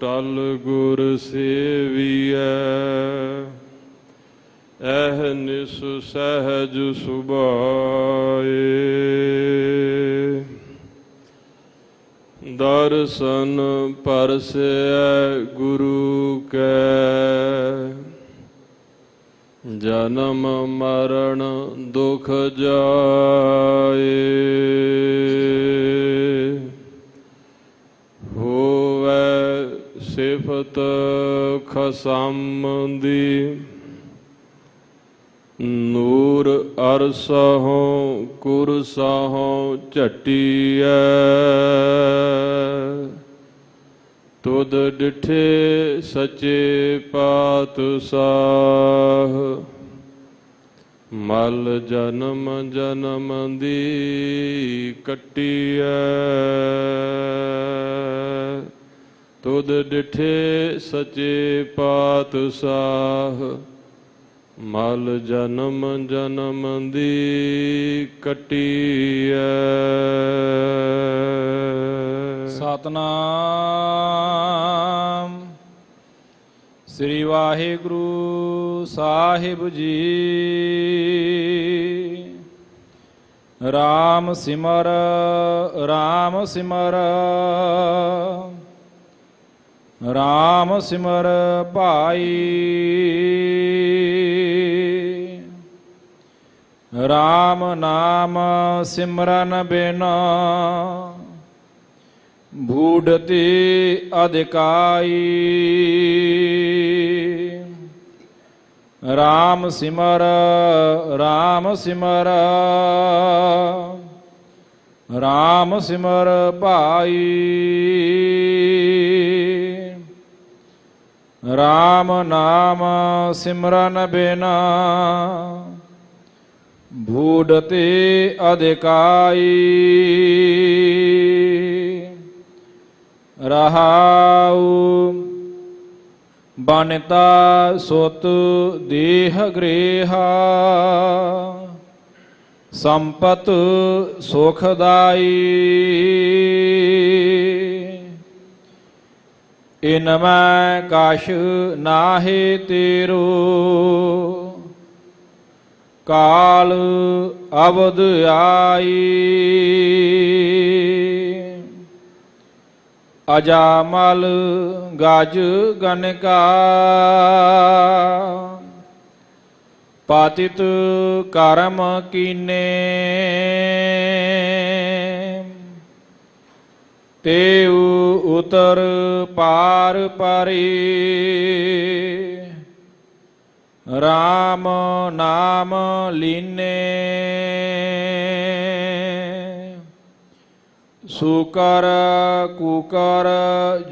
ਟਲ ਗੁਰ ਸੇਵੀਐ। ਅਹਨਿਸ ਸਹਿਜ ਸੁਭਾਏ। ਦਰਸ਼ਨ ਪਰਸੈ ਗੁਰੂ ਕੈ। ਜਨਮ ਮਰਨ ਦੁਖ ਜਾਏ। ਹੋਵੈ ਸਿਫਤ ਖਸਮ ਦੀ। ਨੂਰ ਅਰਸਹੁ ਕੁਰਸਹੁ ਝਟੀਐ। ਤੁਧ ਡਿਠੇ ਸੱਚੇ ਪਾਤਸ਼ਾਹ। ਮਲ ਜਨਮ ਜਨਮ ਦੀ ਕੱਟੀਐ। ਤੁਧ ਡਿਠੇ ਸੱਚੇ ਪਾਤਸ਼ਾਹ। ਮਲ ਜਨਮ ਜਨਮ ਦੀ ਕੱਟੀਐ। ਸਤਨਾਮ ਸ੍ਰੀ ਵਾਹਿਗੁਰੂ ਸਾਹਿਬ ਜੀ। ਰਾਮ ਸਿਮਰ ਰਾਮ ਸਿਮਰ ਰਾਮ ਸਿਮਰ ਭਾਈ। ਰਾਮ ਨਾਮ ਸਿਮਰਨ ਬਿਨਾ ਬੂਢਤੀ ਅਧਿਕਾਈ। ਰਾਮ ਸਿਮਰ ਰਾਮ ਸਿਮਰ ਰਾਮ ਸਿਮਰ ਭਾਈ। ਰਾਮ ਨਾਮ ਸਿਮਰਨ ਬਿਨਾ ਬੂਢਤੇ ਅਧਿਕਾਈ। ਰਹਾਉ ਬਨਤਾ ਸੁਤ ਦੇਹ ਗ੍ਰੇਹਾ। ਸੰਪਤ ਸੁਖਦਾਈ। ਇਨ ਮੈਂ ਕਛ ਨਾਹਿ ਤੇਰੋ। ਕਾਲ ਅਵਧ ਆਈ। ਅਜਾਮਲ ਗਜ ਗਨਕਾ। ਪਾਤਿਤ ਕਰਮ ਕੀਨੇ। ਤੇਉ ਉਤਰ ਪਾਰ ਪਾਰੀ। ਰਾਮ ਨਾਮ ਲੀਨੇ। ਸੁਕਰ ਕੁਕਰ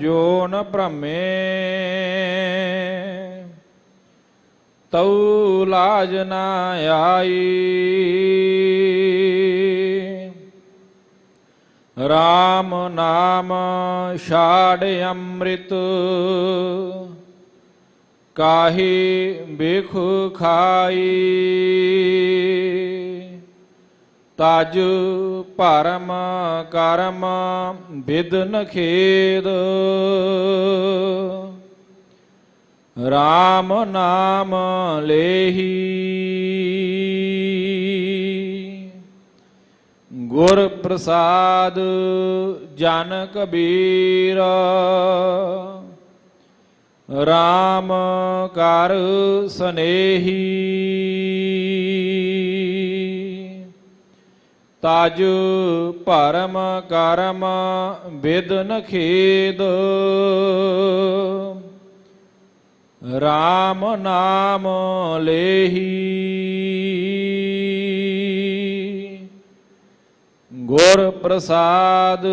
ਜੋਨ ਭ੍ਰਮੇ। ਤਉ ਲਾਜ ਨਾ ਆਈ। ਰਾਮ ਨਾਮ ਛਾੜ ਅੰਮ੍ਰਿਤ। ਕਾਹੀ ਬਿਖ ਖਾਈ। ਤਜ ਭਰਮ ਕਰਮ ਬਿਦਨ ਖੇਦ। ਰਾਮ ਨਾਮ ਲੇਹੀ। ਗੁਰ ਪ੍ਰਸਾਦ ਜਨ ਕਬੀਰ। ਰਾਮ ਕਰ ਸਨੇਹੀ। ਤਜ ਭਰਮ ਕਰਮ ਬਿਦਨ ਖੇਦ। ਰਾਮ ਨਾਮ ਲੇਹੀ। ਗੁਰ ਪ੍ਰਸਾਦ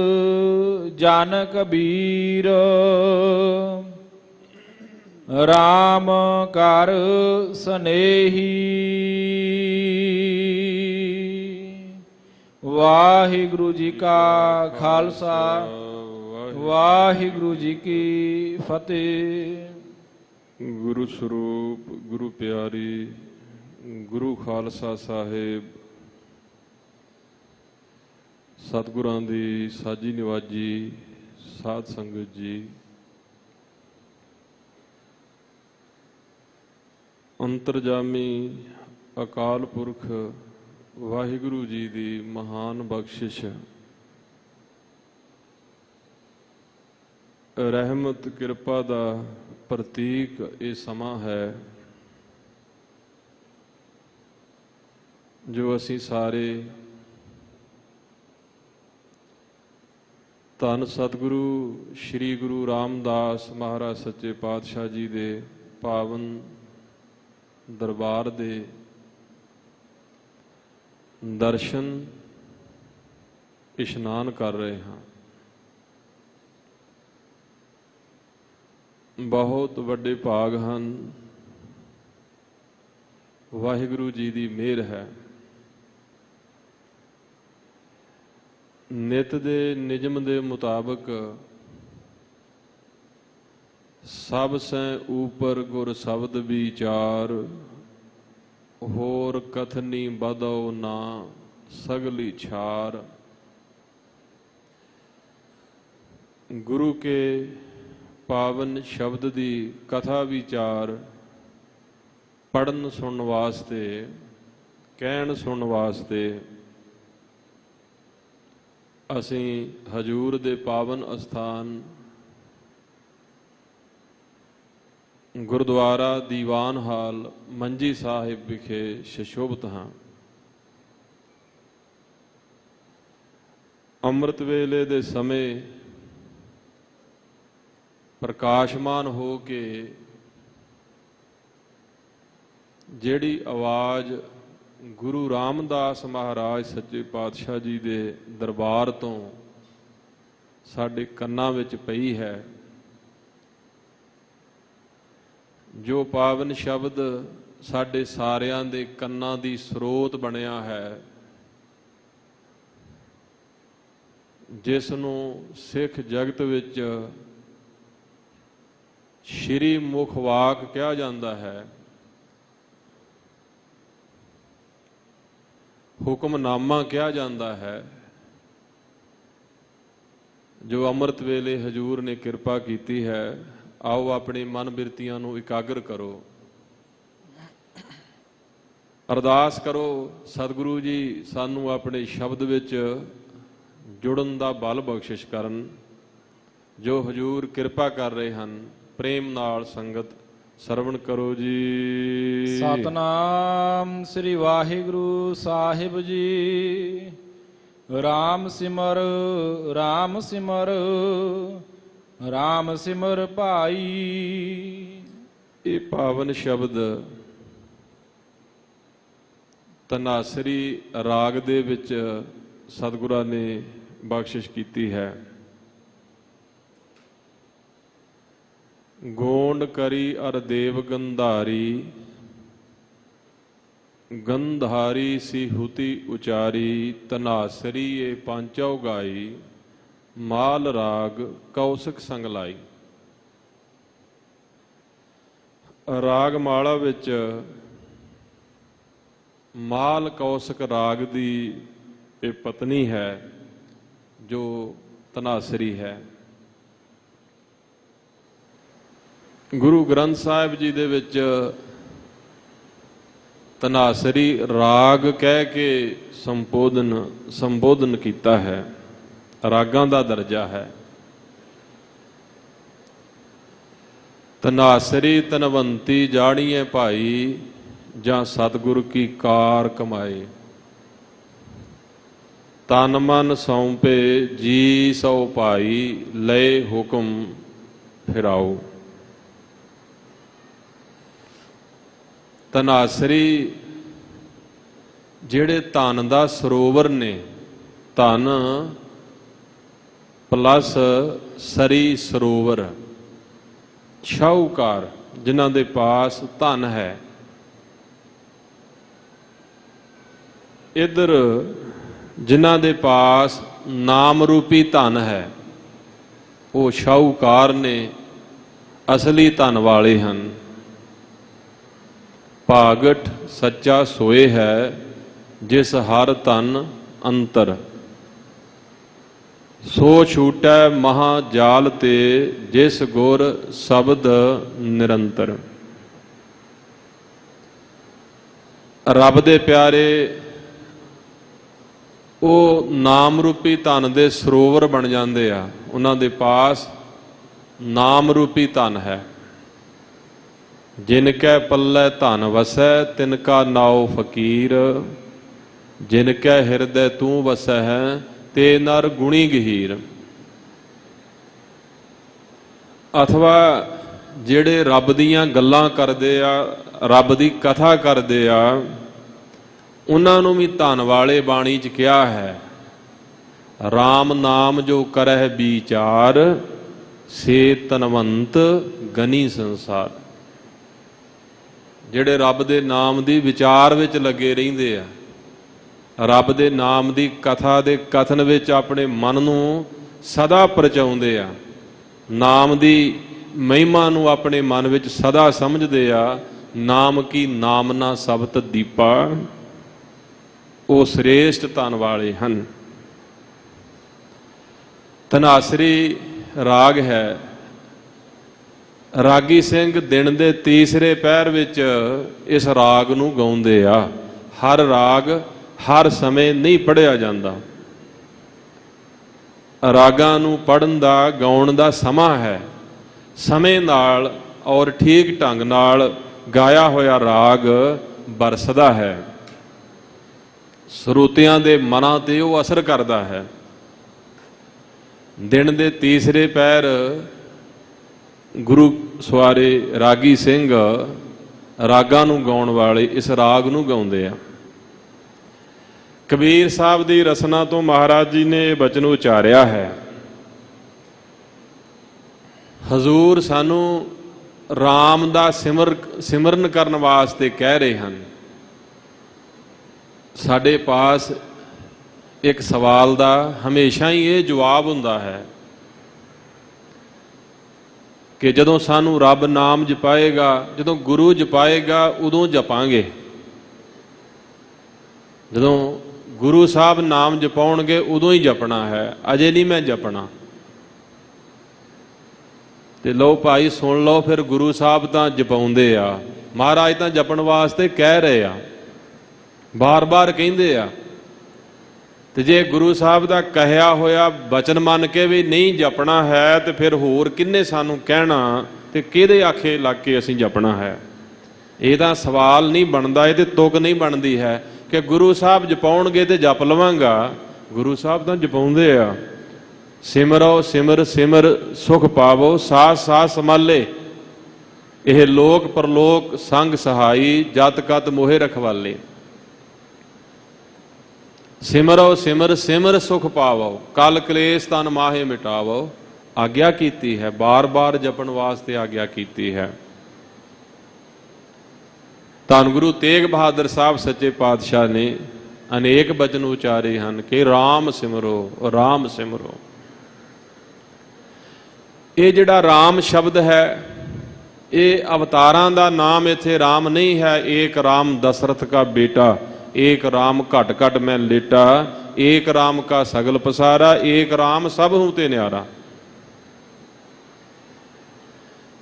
ਜਨ ਕਬੀਰ। ਰਾਮ ਕਰ ਸਨੇਹੀ। ਵਾਹਿਗੁਰੂ ਜੀ ਕਾ ਖਾਲਸਾ ਵਾਹਿਗੁਰੂ ਜੀ ਕੀ ਫਤਿਹ। ਗੁਰੂ ਸਰੂਪ ਗੁਰੂ ਪਿਆਰੀ ਗੁਰੂ ਖਾਲਸਾ ਸਾਹਿਬ ਸਤਿਗੁਰਾਂ ਦੀ ਸਾਜੀ ਨਿਵਾਜੀ ਸਾਧ ਸੰਗਤ ਜੀ, ਅੰਤਰਜਾਮੀ ਅਕਾਲ ਪੁਰਖ ਵਾਹਿਗੁਰੂ ਜੀ ਦੀ ਮਹਾਨ ਬਖਸ਼ਿਸ਼, ਰਹਿਮਤ ਕਿਰਪਾ ਦਾ ਪ੍ਰਤੀਕ ਇਹ ਸਮਾਂ ਹੈ ਜੋ ਅਸੀਂ ਸਾਰੇ ਧੰਨ ਸਤਿਗੁਰੂ ਸ੍ਰੀ ਗੁਰੂ ਰਾਮਦਾਸ ਮਹਾਰਾਜ ਸੱਚੇ ਪਾਤਸ਼ਾਹ ਜੀ ਦੇ ਪਾਵਨ ਦਰਬਾਰ ਦੇ ਦਰਸ਼ਨ ਇਸ਼ਨਾਨ ਕਰ ਰਹੇ ਹਾਂ। ਬਹੁਤ ਵੱਡੇ ਭਾਗ ਹਨ, ਵਾਹਿਗੁਰੂ ਜੀ ਦੀ ਮਿਹਰ ਹੈ। ਨਿਤ ਦੇ ਨਿਯਮ ਦੇ ਮੁਤਾਬਕ ਸਭ ਸੈ ਊਪਰ ਗੁਰ ਸ਼ਬਦ ਵਿਚਾਰ, ਹੋਰ ਕਥਨੀ ਬਦਉ ਨਾ ਸਗਲੀ ਛਾਰ। ਗੁਰੂ ਕੇ ਪਾਵਨ ਸ਼ਬਦ ਦੀ ਕਥਾ ਵਿਚਾਰ ਪੜ੍ਹਨ ਸੁਣਨ ਵਾਸਤੇ, ਕਹਿਣ ਸੁਣਨ ਵਾਸਤੇ ਅਸੀਂ ਹਜੂਰ ਦੇ ਪਾਵਨ ਅਸਥਾਨ ਗੁਰਦੁਆਰਾ ਦੀਵਾਨ ਹਾਲ ਮੰਜੀ ਸਾਹਿਬ ਵਿਖੇ ਸੁਸ਼ੋਭਿਤ ਹਾਂ। ਅੰਮ੍ਰਿਤ ਵੇਲੇ ਦੇ ਸਮੇਂ ਪ੍ਰਕਾਸ਼ਮਾਨ ਹੋ ਕੇ ਜਿਹੜੀ ਆਵਾਜ਼ ਗੁਰੂ ਰਾਮਦਾਸ ਮਹਾਰਾਜ ਸੱਚੇ ਪਾਤਸ਼ਾਹ ਜੀ ਦੇ ਦਰਬਾਰ ਤੋਂ ਸਾਡੇ ਕੰਨਾਂ ਵਿੱਚ ਪਈ ਹੈ, ਜੋ ਪਾਵਨ ਸ਼ਬਦ ਸਾਡੇ ਸਾਰਿਆਂ ਦੇ ਕੰਨਾਂ ਦੀ ਸਰੋਤ ਬਣਿਆ ਹੈ, ਜਿਸ ਨੂੰ ਸਿੱਖ ਜਗਤ ਵਿੱਚ ਸ਼੍ਰੀ ਮੁਖ ਵਾਕ ਕਿਹਾ ਜਾਂਦਾ ਹੈ, ਹੁਕਮਨਾਮਾ ਕਿਹਾ ਜਾਂਦਾ ਹੈ, ਜੋ ਅੰਮ੍ਰਿਤ ਵੇਲੇ ਹਜੂਰ ਨੇ ਕਿਰਪਾ ਕੀਤੀ ਹੈ। ਆਓ ਆਪਣੀ ਮਨ ਬਿਰਤੀਆਂ ਨੂੰ ਇਕਾਗਰ ਕਰੋ, ਅਰਦਾਸ ਕਰੋ ਸਤਿਗੁਰੂ ਜੀ ਸਾਨੂੰ ਆਪਣੇ ਸ਼ਬਦ ਵਿੱਚ ਜੁੜਨ ਦਾ ਬਲ ਬਖਸ਼ਿਸ਼ ਕਰਨ। ਜੋ ਹਜੂਰ ਕਿਰਪਾ ਕਰ ਰਹੇ ਹਨ, ਪ੍ਰੇਮ ਨਾਲ ਸੰਗਤ ਸਰਵਣ ਕਰੋ ਜੀ। ਸਤਨਾਮ ਸ੍ਰੀ ਵਾਹਿਗੁਰੂ ਸਾਹਿਬ ਜੀ। ਰਾਮ ਸਿਮਰ ਰਾਮ ਸਿਮਰ ਰਾਮ ਸਿਮਰ ਭਾਈ। ਇਹ ਪਾਵਨ ਸ਼ਬਦ ਧਨਾਸਰੀ ਰਾਗ ਦੇ ਵਿੱਚ ਸਤਿਗੁਰਾਂ ਨੇ ਬਖਸ਼ਿਸ਼ ਕੀਤੀ ਹੈ। ਗੋਂਡ ਕਰੀ ਅਰ ਦੇਵ ਗੰਧਾਰੀ, ਗੰਧਾਰੀ ਸੀ ਹੁਤੀ ਉਚਾਰੀ, ਧਨਾਸਰੀ ਇਹ ਪਾਂਚੋ ਗਾਈ, ਮਾਲ ਰਾਗ ਕੌਸਕ ਸੰਗ ਲਾਈ। ਰਾਗ ਮਾਲਾ ਵਿੱਚ ਮਾਲ ਕੌਸਕ ਰਾਗ ਦੀ ਇਹ ਪਤਨੀ ਹੈ ਜੋ ਧਨਾਸਰੀ ਹੈ। ਗੁਰੂ ਗ੍ਰੰਥ ਸਾਹਿਬ ਜੀ ਦੇ ਵਿੱਚ ਧਨਾਸਰੀ ਰਾਗ ਕਹਿ ਕੇ ਸੰਬੋਧਨ ਕੀਤਾ ਹੈ, ਰਾਗਾਂ ਦਾ ਦਰਜਾ ਹੈ। ਧਨਾਸਰੀ ਧਨਵੰਤੀ ਜਾਣੀਏ ਭਾਈ, ਜਾਂ ਸਤਿਗੁਰ ਕੀ ਕਾਰ ਕਮਾਏ। ਤਨ ਮਨ ਸੌਂਪੇ ਜੀ ਸੋ ਭਾਈ, ਲਏ ਹੁਕਮ ਫਿਰਾਓ। ਧਨਾਸਰੀ ਜਿਹੜੇ ਧਨ ਦਾ ਸਰੋਵਰ ਨੇ, ਧਨ ਪਲੱਸ ਸਰੀ ਸਰੋਵਰ, ਸ਼ਾਹੂਕਾਰ ਜਿਨ੍ਹਾਂ ਦੇ ਪਾਸ ਧਨ ਹੈ। ਇੱਧਰ ਜਿਨ੍ਹਾਂ ਦੇ ਪਾਸ ਨਾਮ ਰੂਪੀ ਧਨ ਹੈ, ਉਹ ਸ਼ਾਹੂਕਾਰ ਨੇ, ਅਸਲੀ ਧਨ ਵਾਲੇ ਹਨ। ਭਾਗਟ ਸੱਚਾ ਸੋਏ ਹੈ, ਜਿਸ ਹਰ ਧਨ ਅੰਤਰ। ਸੋ ਛੂਟੈ ਮਹਾ ਜਾਲ ਤੇ, ਜਿਸ ਗੁਰ ਸ਼ਬਦ ਨਿਰੰਤਰ। ਰੱਬ ਦੇ ਪਿਆਰੇ ਉਹ ਨਾਮ ਰੂਪੀ ਧਨ ਦੇ ਸਰੋਵਰ ਬਣ ਜਾਂਦੇ ਆ। ਉਹਨਾਂ ਦੇ ਪਾਸ ਨਾਮ ਰੂਪੀ ਧਨ ਹੈ। ਜਿਨ ਕੈ ਪੱਲੇ ਧਨ ਵਸੈ ਤਿਨ ਕਾ ਨਾਉ ਫਕੀਰ, ਜਿਨ ਕੈ ਹਿਰਦੈ ਤੂੰ ਵਸੈ ਹੈ ਤੇ ਨਰ ਗੁਣੀ ਗਹੀਰ। ਅਥਵਾ ਜਿਹੜੇ ਰੱਬ ਦੀਆਂ ਗੱਲਾਂ ਕਰਦੇ ਆ, ਰੱਬ ਦੀ ਕਥਾ ਕਰਦੇ ਆ, ਉਹਨਾਂ ਨੂੰ ਵੀ ਧਨ ਵਾਲੇ ਬਾਣੀ 'ਚ ਕਿਹਾ ਹੈ, RAM ਨਾਮ ਜੋ ਕਰਹਿ ਵਿਚਾਰ ਸੇ ਧਨਵੰਤ ਗਨੀ ਸੰਸਾਰ। ਜਿਹੜੇ ਰੱਬ ਦੇ ਨਾਮ ਦੀ ਵਿਚਾਰ ਵਿੱਚ ਲੱਗੇ ਰਹਿੰਦੇ ਆ, ਰੱਬ ਦੇ ਨਾਮ ਦੀ ਕਥਾ ਦੇ ਕਥਨ ਵਿੱਚ ਆਪਣੇ ਮਨ ਨੂੰ ਸਦਾ ਪਰਚਾਉਂਦੇ ਆ, ਨਾਮ ਦੀ ਮਹਿਮਾ ਨੂੰ ਆਪਣੇ ਮਨ ਵਿੱਚ ਸਦਾ ਸਮਝਦੇ ਆ, ਨਾਮ ਕੀ ਨਾਮਨਾ ਸਬਤ ਦੀਪਾ, ਉਹ ਸ੍ਰੇਸ਼ਟ ਧਨ ਵਾਲੇ ਹਨ। ਧਨਾਸਰੀ ਰਾਗ ਹੈ। ਰਾਗੀ ਸਿੰਘ ਦਿਨ ਦੇ ਤੀਸਰੇ ਪਹਿਰ ਵਿੱਚ ਇਸ ਰਾਗ ਨੂੰ ਗਾਉਂਦੇ ਆ। ਹਰ ਰਾਗ ਹਰ ਸਮੇਂ ਨਹੀਂ ਪੜ੍ਹਿਆ ਜਾਂਦਾ। ਰਾਗਾਂ ਨੂੰ ਪੜ੍ਹਨ ਦਾ, ਗਾਉਣ ਦਾ ਸਮਾਂ ਹੈ। ਸਮੇਂ ਨਾਲ ਔਰ ਠੀਕ ਢੰਗ ਨਾਲ ਗਾਇਆ ਹੋਇਆ ਰਾਗ ਬਰਸਦਾ ਹੈ, ਸਰੋਤਿਆਂ ਦੇ ਮਨਾਂ ਤੇ ਉਹ ਅਸਰ ਕਰਦਾ ਹੈ। ਦਿਨ ਦੇ ਤੀਸਰੇ ਪਹਿਰ ਗੁਰੂ ਸਵਾਰੇ ਰਾਗੀ ਸਿੰਘ ਰਾਗਾਂ ਨੂੰ ਗਾਉਣ ਵਾਲੇ ਇਸ ਰਾਗ ਨੂੰ ਗਾਉਂਦੇ ਆ। ਕਬੀਰ ਸਾਹਿਬ ਦੀ ਰਸਨਾ ਤੋਂ ਮਹਾਰਾਜ ਜੀ ਨੇ ਇਹ ਬਚਨ ਉਚਾਰਿਆ ਹੈ, ਹਜ਼ੂਰ ਸਾਨੂੰ RAM ਦਾ ਸਿਮਰਨ ਕਰਨ ਵਾਸਤੇ ਕਹਿ ਰਹੇ ਹਨ। ਸਾਡੇ ਪਾਸ ਇੱਕ ਸਵਾਲ ਦਾ ਹਮੇਸ਼ਾ ਹੀ ਇਹ ਜਵਾਬ ਹੁੰਦਾ ਹੈ ਕਿ ਜਦੋਂ ਸਾਨੂੰ ਰੱਬ ਨਾਮ ਜਪਾਏਗਾ, ਜਦੋਂ ਗੁਰੂ ਜਪਾਏਗਾ, ਉਦੋਂ ਜਪਾਂਗੇ। ਜਦੋਂ ਗੁਰੂ ਸਾਹਿਬ ਨਾਮ ਜਪਾਉਣਗੇ ਉਦੋਂ ਹੀ ਜਪਣਾ ਹੈ, ਅਜੇ ਨਹੀਂ ਮੈਂ ਜਪਣਾ। ਤੇ ਲਓ ਭਾਈ ਸੁਣ ਲਓ, ਫਿਰ ਗੁਰੂ ਸਾਹਿਬ ਤਾਂ ਜਪਾਉਂਦੇ ਆ, ਮਹਾਰਾਜ ਤਾਂ ਜਪਣ ਵਾਸਤੇ ਕਹਿ ਰਹੇ ਆ, ਬਾਰ-ਬਾਰ ਕਹਿੰਦੇ ਆ। ਤੇ ਜੇ ਗੁਰੂ ਸਾਹਿਬ ਦਾ ਕਹਿਆ ਹੋਇਆ ਬਚਨ ਮੰਨ ਕੇ ਵੀ ਨਹੀਂ ਜਪਣਾ ਹੈ, ਤੇ ਫਿਰ ਹੋਰ ਕਿੰਨੇ ਸਾਨੂੰ ਕਹਿਣਾ ਤੇ ਕਿਹਦੇ ਆਖੇ ਲੱਗ ਕੇ ਅਸੀਂ ਜਪਣਾ ਹੈ? ਇਹ ਤਾਂ ਸਵਾਲ ਨਹੀਂ ਬਣਦਾ, ਇਹ ਤੇ ਤੁਕ ਨਹੀਂ ਬਣਦੀ ਹੈ ਕਿ ਗੁਰੂ ਸਾਹਿਬ ਜਪਾਉਣਗੇ ਤੇ ਜਪ ਲਵਾਂਗਾ। ਗੁਰੂ ਸਾਹਿਬ ਤਾਂ ਜਪਾਉਂਦੇ ਆ, ਸਿਮਰੋ ਸਿਮਰ ਸਿਮਰ ਸੁਖ ਪਾਵੋ ਸਾਥ ਸਾਥ ਸੰਭਾਲੇ, ਇਹ ਲੋਕ ਪਰਲੋਕ ਸੰਗ ਸਹਾਈ ਜਤ ਕਤ ਮੋਹਿ ਰਖਵਾਲੇ। ਸਿਮਰੋ ਸਿਮਰ ਸਿਮਰ ਸੁਖ ਪਾਵੋ ਕਲ ਕਲੇਸ਼ ਤਨ ਮਾਹੇ ਮਿਟਾਵੋ। ਆਗਿਆ ਕੀਤੀ ਹੈ, ਬਾਰ-ਬਾਰ ਜਪਣ ਵਾਸਤੇ ਆਗਿਆ ਕੀਤੀ ਹੈ। ਧੰਨ ਗੁਰੂ ਤੇਗ ਬਹਾਦਰ ਸਾਹਿਬ ਸੱਚੇ ਪਾਤਸ਼ਾਹ ਨੇ ਅਨੇਕ ਬਚਨ ਉਚਾਰੇ ਹਨ ਕਿ RAM ਸਿਮਰੋ, RAM ਸਿਮਰੋ। ਇਹ ਜਿਹੜਾ RAM ਸ਼ਬਦ ਹੈ, ਇਹ ਅਵਤਾਰਾਂ ਦਾ ਨਾਮ ਇੱਥੇ RAM ਨਹੀਂ ਹੈ। ਏਕ RAM ਦਸ਼ਰਥ ਕਾ ਬੇਟਾ, ਏਕ RAM ਘਟ ਘਟ ਮੈਂ ਲੇਟਾ, ਏਕ RAM ਕਾ ਸਗਲ ਪਸਾਰਾ, ਏਕ RAM ਸਭ ਹੂੰ ਤੇ ਨਿਆਰਾ।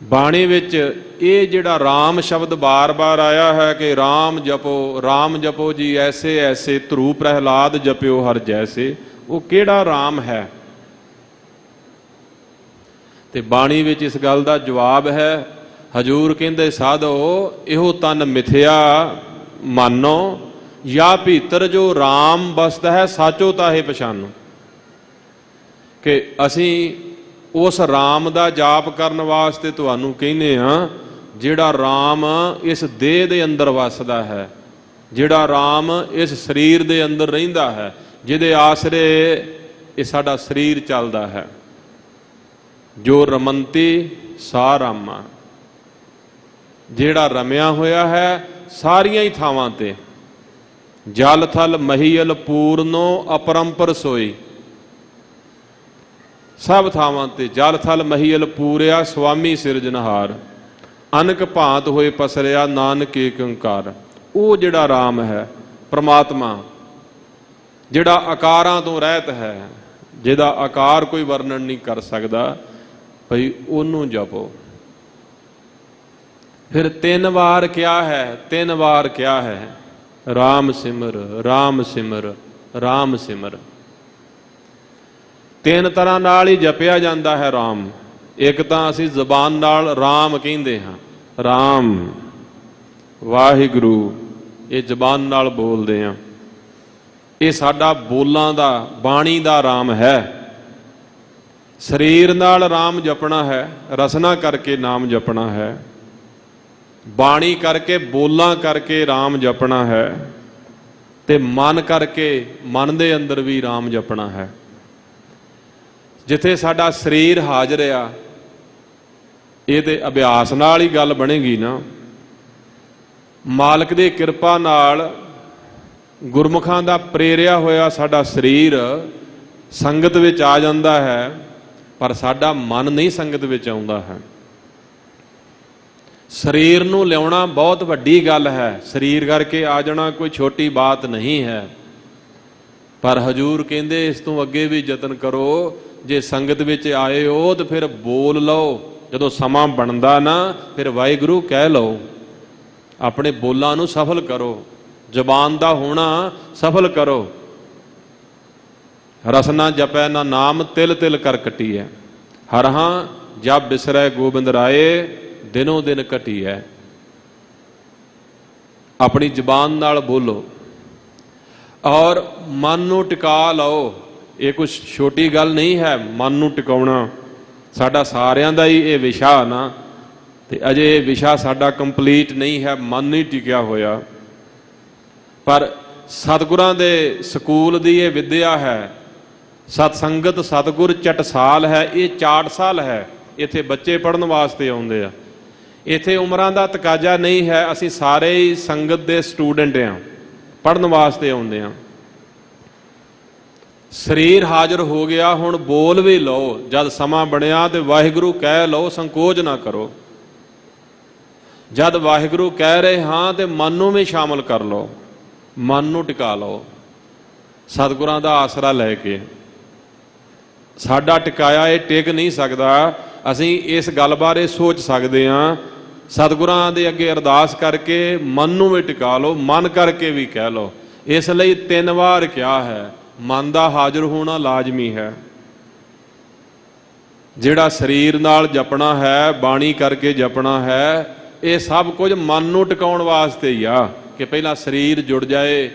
ਬਾਣੀ ਵਿੱਚ ਇਹ ਜਿਹੜਾ RAM ਸ਼ਬਦ ਬਾਰ-ਬਾਰ ਆਇਆ ਹੈ ਕਿ RAM ਜਪੋ ਜੀ ਐਸੇ ਐਸੇ, ਧਰੂ ਪ੍ਰਹਿਲਾਦ ਜਪਿਓ ਹਰ ਜੈਸੇ, ਉਹ ਕਿਹੜਾ RAM ਹੈ? ਤੇ ਬਾਣੀ ਵਿੱਚ ਇਸ ਗੱਲ ਦਾ ਜਵਾਬ ਹੈ। ਹਜੂਰ ਕਹਿੰਦੇ ਸਾਧੋ ਇਹੋ ਤਨ ਮਿਥਿਆ ਮਾਨੋ, ਜਾਂ ਭੀਤਰ ਜੋ RAM ਬਸਦਾ ਹੈ ਸਾਚੋ ਤਾਹੇ ਪਛਾਨੋ। ਕਿ ਅਸੀਂ ਉਸ RAM ਦਾ ਜਾਪ ਕਰਨ ਵਾਸਤੇ ਤੁਹਾਨੂੰ ਕਹਿੰਦੇ ਹਾਂ ਜਿਹੜਾ RAM ਇਸ ਦੇਹ ਦੇ ਅੰਦਰ ਵਸਦਾ ਹੈ, ਜਿਹੜਾ RAM ਇਸ ਸਰੀਰ ਦੇ ਅੰਦਰ ਰਹਿੰਦਾ ਹੈ, ਜਿਹਦੇ ਆਸਰੇ ਇਹ ਸਾਡਾ ਸਰੀਰ ਚੱਲਦਾ ਹੈ। ਜੋ ਰਮੰਤੀ ਸਾ ਰਾਮਾ, ਜਿਹੜਾ ਰਮਿਆ ਹੋਇਆ ਹੈ ਸਾਰੀਆਂ ਹੀ ਥਾਵਾਂ ਤੇ। ਜਲ ਥਲ ਮਹੀਲ ਪੂਰਨੋ ਅਪਰੰਪਰ ਸੋਈ, ਸਭ ਥਾਵਾਂ ਤੇ ਜਲ ਥਲ ਮਹੀਲ ਪੂਰਿਆ ਸੁਆਮੀ ਸਿਰਜਨਹਾਰ, ਅਨਕ ਭਾਂਤ ਹੋਏ ਪਸਰਿਆ ਨਾਨਕ ਏਕ ਓੰਕਾਰ। ਉਹ ਜਿਹੜਾ RAM ਹੈ ਪ੍ਰਮਾਤਮਾ, ਜਿਹੜਾ ਆਕਾਰਾਂ ਤੋਂ ਰਹਿਤ ਹੈ, ਜਿਹਦਾ ਆਕਾਰ ਕੋਈ ਵਰਣਨ ਨਹੀਂ ਕਰ ਸਕਦਾ, ਭਈ ਉਹਨੂੰ ਜਪੋ। ਫਿਰ 3 ਵਾਰ ਕਿਹਾ ਹੈ, 3 ਵਾਰ ਕਿਹਾ ਹੈ ਰਾਮ ਸਿਮਰ, ਰਾਮ ਸਿਮਰ, ਰਾਮ ਸਿਮਰ। ਤਿੰਨ ਤਰ੍ਹਾਂ ਨਾਲ ਹੀ ਜਪਿਆ ਜਾਂਦਾ ਹੈ ਰਾਮ। ਇੱਕ ਤਾਂ ਅਸੀਂ ਜ਼ਬਾਨ ਨਾਲ ਰਾਮ ਕਹਿੰਦੇ ਹਾਂ, ਰਾਮ ਵਾਹਿਗੁਰੂ, ਇਹ ਜ਼ਬਾਨ ਨਾਲ ਬੋਲਦੇ ਹਾਂ। ਇਹ ਸਾਡਾ ਬੋਲਾਂ ਦਾ, ਬਾਣੀ ਦਾ ਰਾਮ ਹੈ। ਸਰੀਰ ਨਾਲ ਰਾਮ ਜਪਣਾ ਹੈ, ਰਸਨਾ ਕਰਕੇ ਨਾਮ ਜਪਣਾ ਹੈ, ਬਾਣੀ ਕਰਕੇ, ਬੋਲਾਂ ਕਰਕੇ ਰਾਮ ਜਪਣਾ ਹੈ, ਤੇ ਮਨ ਕਰਕੇ, ਮਨ ਦੇ ਅੰਦਰ ਵੀ ਰਾਮ ਜਪਣਾ ਹੈ। ਜਿੱਥੇ ਸਾਡਾ ਸਰੀਰ ਹਾਜ਼ਰ ਆ, ਇਹ ਤੇ ਅਭਿਆਸ ਨਾਲ ਹੀ ਗੱਲ ਬਣੇਗੀ ਨਾ। ਮਾਲਕ ਦੀ ਕਿਰਪਾ ਨਾਲ ਗੁਰਮੁਖਾਂ ਦਾ ਪ੍ਰੇਰਿਆ ਹੋਇਆ ਸਾਡਾ ਸਰੀਰ ਸੰਗਤ ਵਿੱਚ ਆ ਜਾਂਦਾ ਹੈ, ਪਰ ਸਾਡਾ ਮਨ ਨਹੀਂ ਸੰਗਤ ਵਿੱਚ ਆਉਂਦਾ ਹੈ। ਸਰੀਰ ਨੂੰ ਲਿਆਉਣਾ ਬਹੁਤ ਵੱਡੀ ਗੱਲ ਹੈ। ਸਰੀਰ ਕਰਕੇ ਆ ਜਾਣਾ ਕੋਈ ਛੋਟੀ ਬਾਤ ਨਹੀਂ ਹੈ। ਪਰ ਹਜੂਰ ਕਹਿੰਦੇ ਇਸ ਤੋਂ ਅੱਗੇ ਵੀ ਯਤਨ ਕਰੋ। ਜੇ ਸੰਗਤ ਵਿੱਚ ਆਏ ਹੋ ਤਾਂ ਫਿਰ ਬੋਲ ਲਓ। ਜਦੋਂ ਸਮਾਂ ਬਣਦਾ ਨਾ, ਫਿਰ ਵਾਹਿਗੁਰੂ ਕਹਿ ਲਓ। ਆਪਣੇ ਬੋਲਾਂ ਨੂੰ ਸਫਲ ਕਰੋ, ਜ਼ਬਾਨ ਦਾ ਹੋਣਾ ਸਫਲ ਕਰੋ। ਰਸਨਾ ਜਪੈ ਨਾ ਨਾਮ, ਤਿਲ ਤਿਲ ਕਰ ਕਟੀਐ। ਹਰ ਹਾਂ ਜਬ ਬਿਸਰੈ ਗੋਬਿੰਦ ਰਾਏ, ਦਿਨੋਂ ਦਿਨ ਘਟੀਐ। ਆਪਣੀ ਜ਼ਬਾਨ ਨਾਲ ਬੋਲੋ ਔਰ ਮਨ ਨੂੰ ਟਿਕਾ ਲਓ। ਇਹ ਕੁਛ ਛੋਟੀ ਗੱਲ ਨਹੀਂ ਹੈ ਮਨ ਨੂੰ ਟਿਕਾਉਣਾ। ਸਾਡਾ ਸਾਰਿਆਂ ਦਾ ਹੀ ਇਹ ਵਿਸ਼ਾ ਨਾ, ਤੇ ਅਜੇ ਇਹ ਵਿਸ਼ਾ ਸਾਡਾ ਕੰਪਲੀਟ ਨਹੀਂ ਹੈ, ਮਨ ਨਹੀਂ ਟਿਕਿਆ ਹੋਇਆ। ਪਰ ਸਤਿਗੁਰਾਂ ਦੇ ਸਕੂਲ ਦੀ ਇਹ ਵਿਦਿਆ ਹੈ। ਸਤ ਸੰਗਤ ਸਤਿਗੁਰ ਚਟਸਾਲ ਹੈ, ਇਹ ਚਾਟਸਾਲ ਹੈ। ਇੱਥੇ ਬੱਚੇ ਪੜ੍ਹਨ ਵਾਸਤੇ ਆਉਂਦੇ ਆ। ਇੱਥੇ ਉਮਰਾਂ ਦਾ ਤਕਾਜ਼ਾ ਨਹੀਂ ਹੈ। ਅਸੀਂ ਸਾਰੇ ਹੀ ਸੰਗਤ ਦੇ ਸਟੂਡੈਂਟ ਹਾਂ, ਪੜ੍ਹਨ ਵਾਸਤੇ ਆਉਂਦੇ ਹਾਂ। ਸਰੀਰ ਹਾਜ਼ਰ ਹੋ ਗਿਆ, ਹੁਣ ਬੋਲ ਵੀ ਲਓ। ਜਦ ਸਮਾਂ ਬਣਿਆ ਤੇ ਵਾਹਿਗੁਰੂ ਕਹਿ ਲਓ, ਸੰਕੋਚ ਨਾ ਕਰੋ। ਜਦ ਵਾਹਿਗੁਰੂ ਕਹਿ ਰਹੇ ਹਾਂ ਤੇ ਮਨ ਨੂੰ ਵੀ ਸ਼ਾਮਲ ਕਰ ਲਓ, ਮਨ ਨੂੰ ਟਿਕਾ ਲਓ ਸਤਿਗੁਰਾਂ ਦਾ ਆਸਰਾ ਲੈ ਕੇ। ਸਾਡਾ ਟਿਕਾਇਆ ਇਹ ਟਿਕ ਨਹੀਂ ਸਕਦਾ। ਅਸੀਂ ਇਸ ਗੱਲ ਬਾਰੇ ਸੋਚ ਸਕਦੇ ਹਾਂ। ਸਤਿਗੁਰਾਂ ਦੇ ਅੱਗੇ ਅਰਦਾਸ ਕਰਕੇ ਮਨ ਨੂੰ ਵੀ ਟਿਕਾ ਲਓ, ਮਨ ਕਰਕੇ ਵੀ ਕਹਿ ਲਓ। ਇਸ ਲਈ 3 ਵਾਰ ਕਿਹਾ ਹੈ, ਮਨ ਦਾ ਹਾਜ਼ਰ ਹੋਣਾ ਲਾਜ਼ਮੀ ਹੈ। ਜਿਹੜਾ ਸਰੀਰ ਨਾਲ ਜਪਣਾ ਹੈ, ਬਾਣੀ ਕਰਕੇ ਜਪਣਾ ਹੈ, ਇਹ ਸਭ ਕੁਝ ਮਨ ਨੂੰ ਟਿਕਾਉਣ ਵਾਸਤੇ ਹੀ ਆ। ਕਿ ਪਹਿਲਾਂ ਸਰੀਰ ਜੁੜ ਜਾਏ,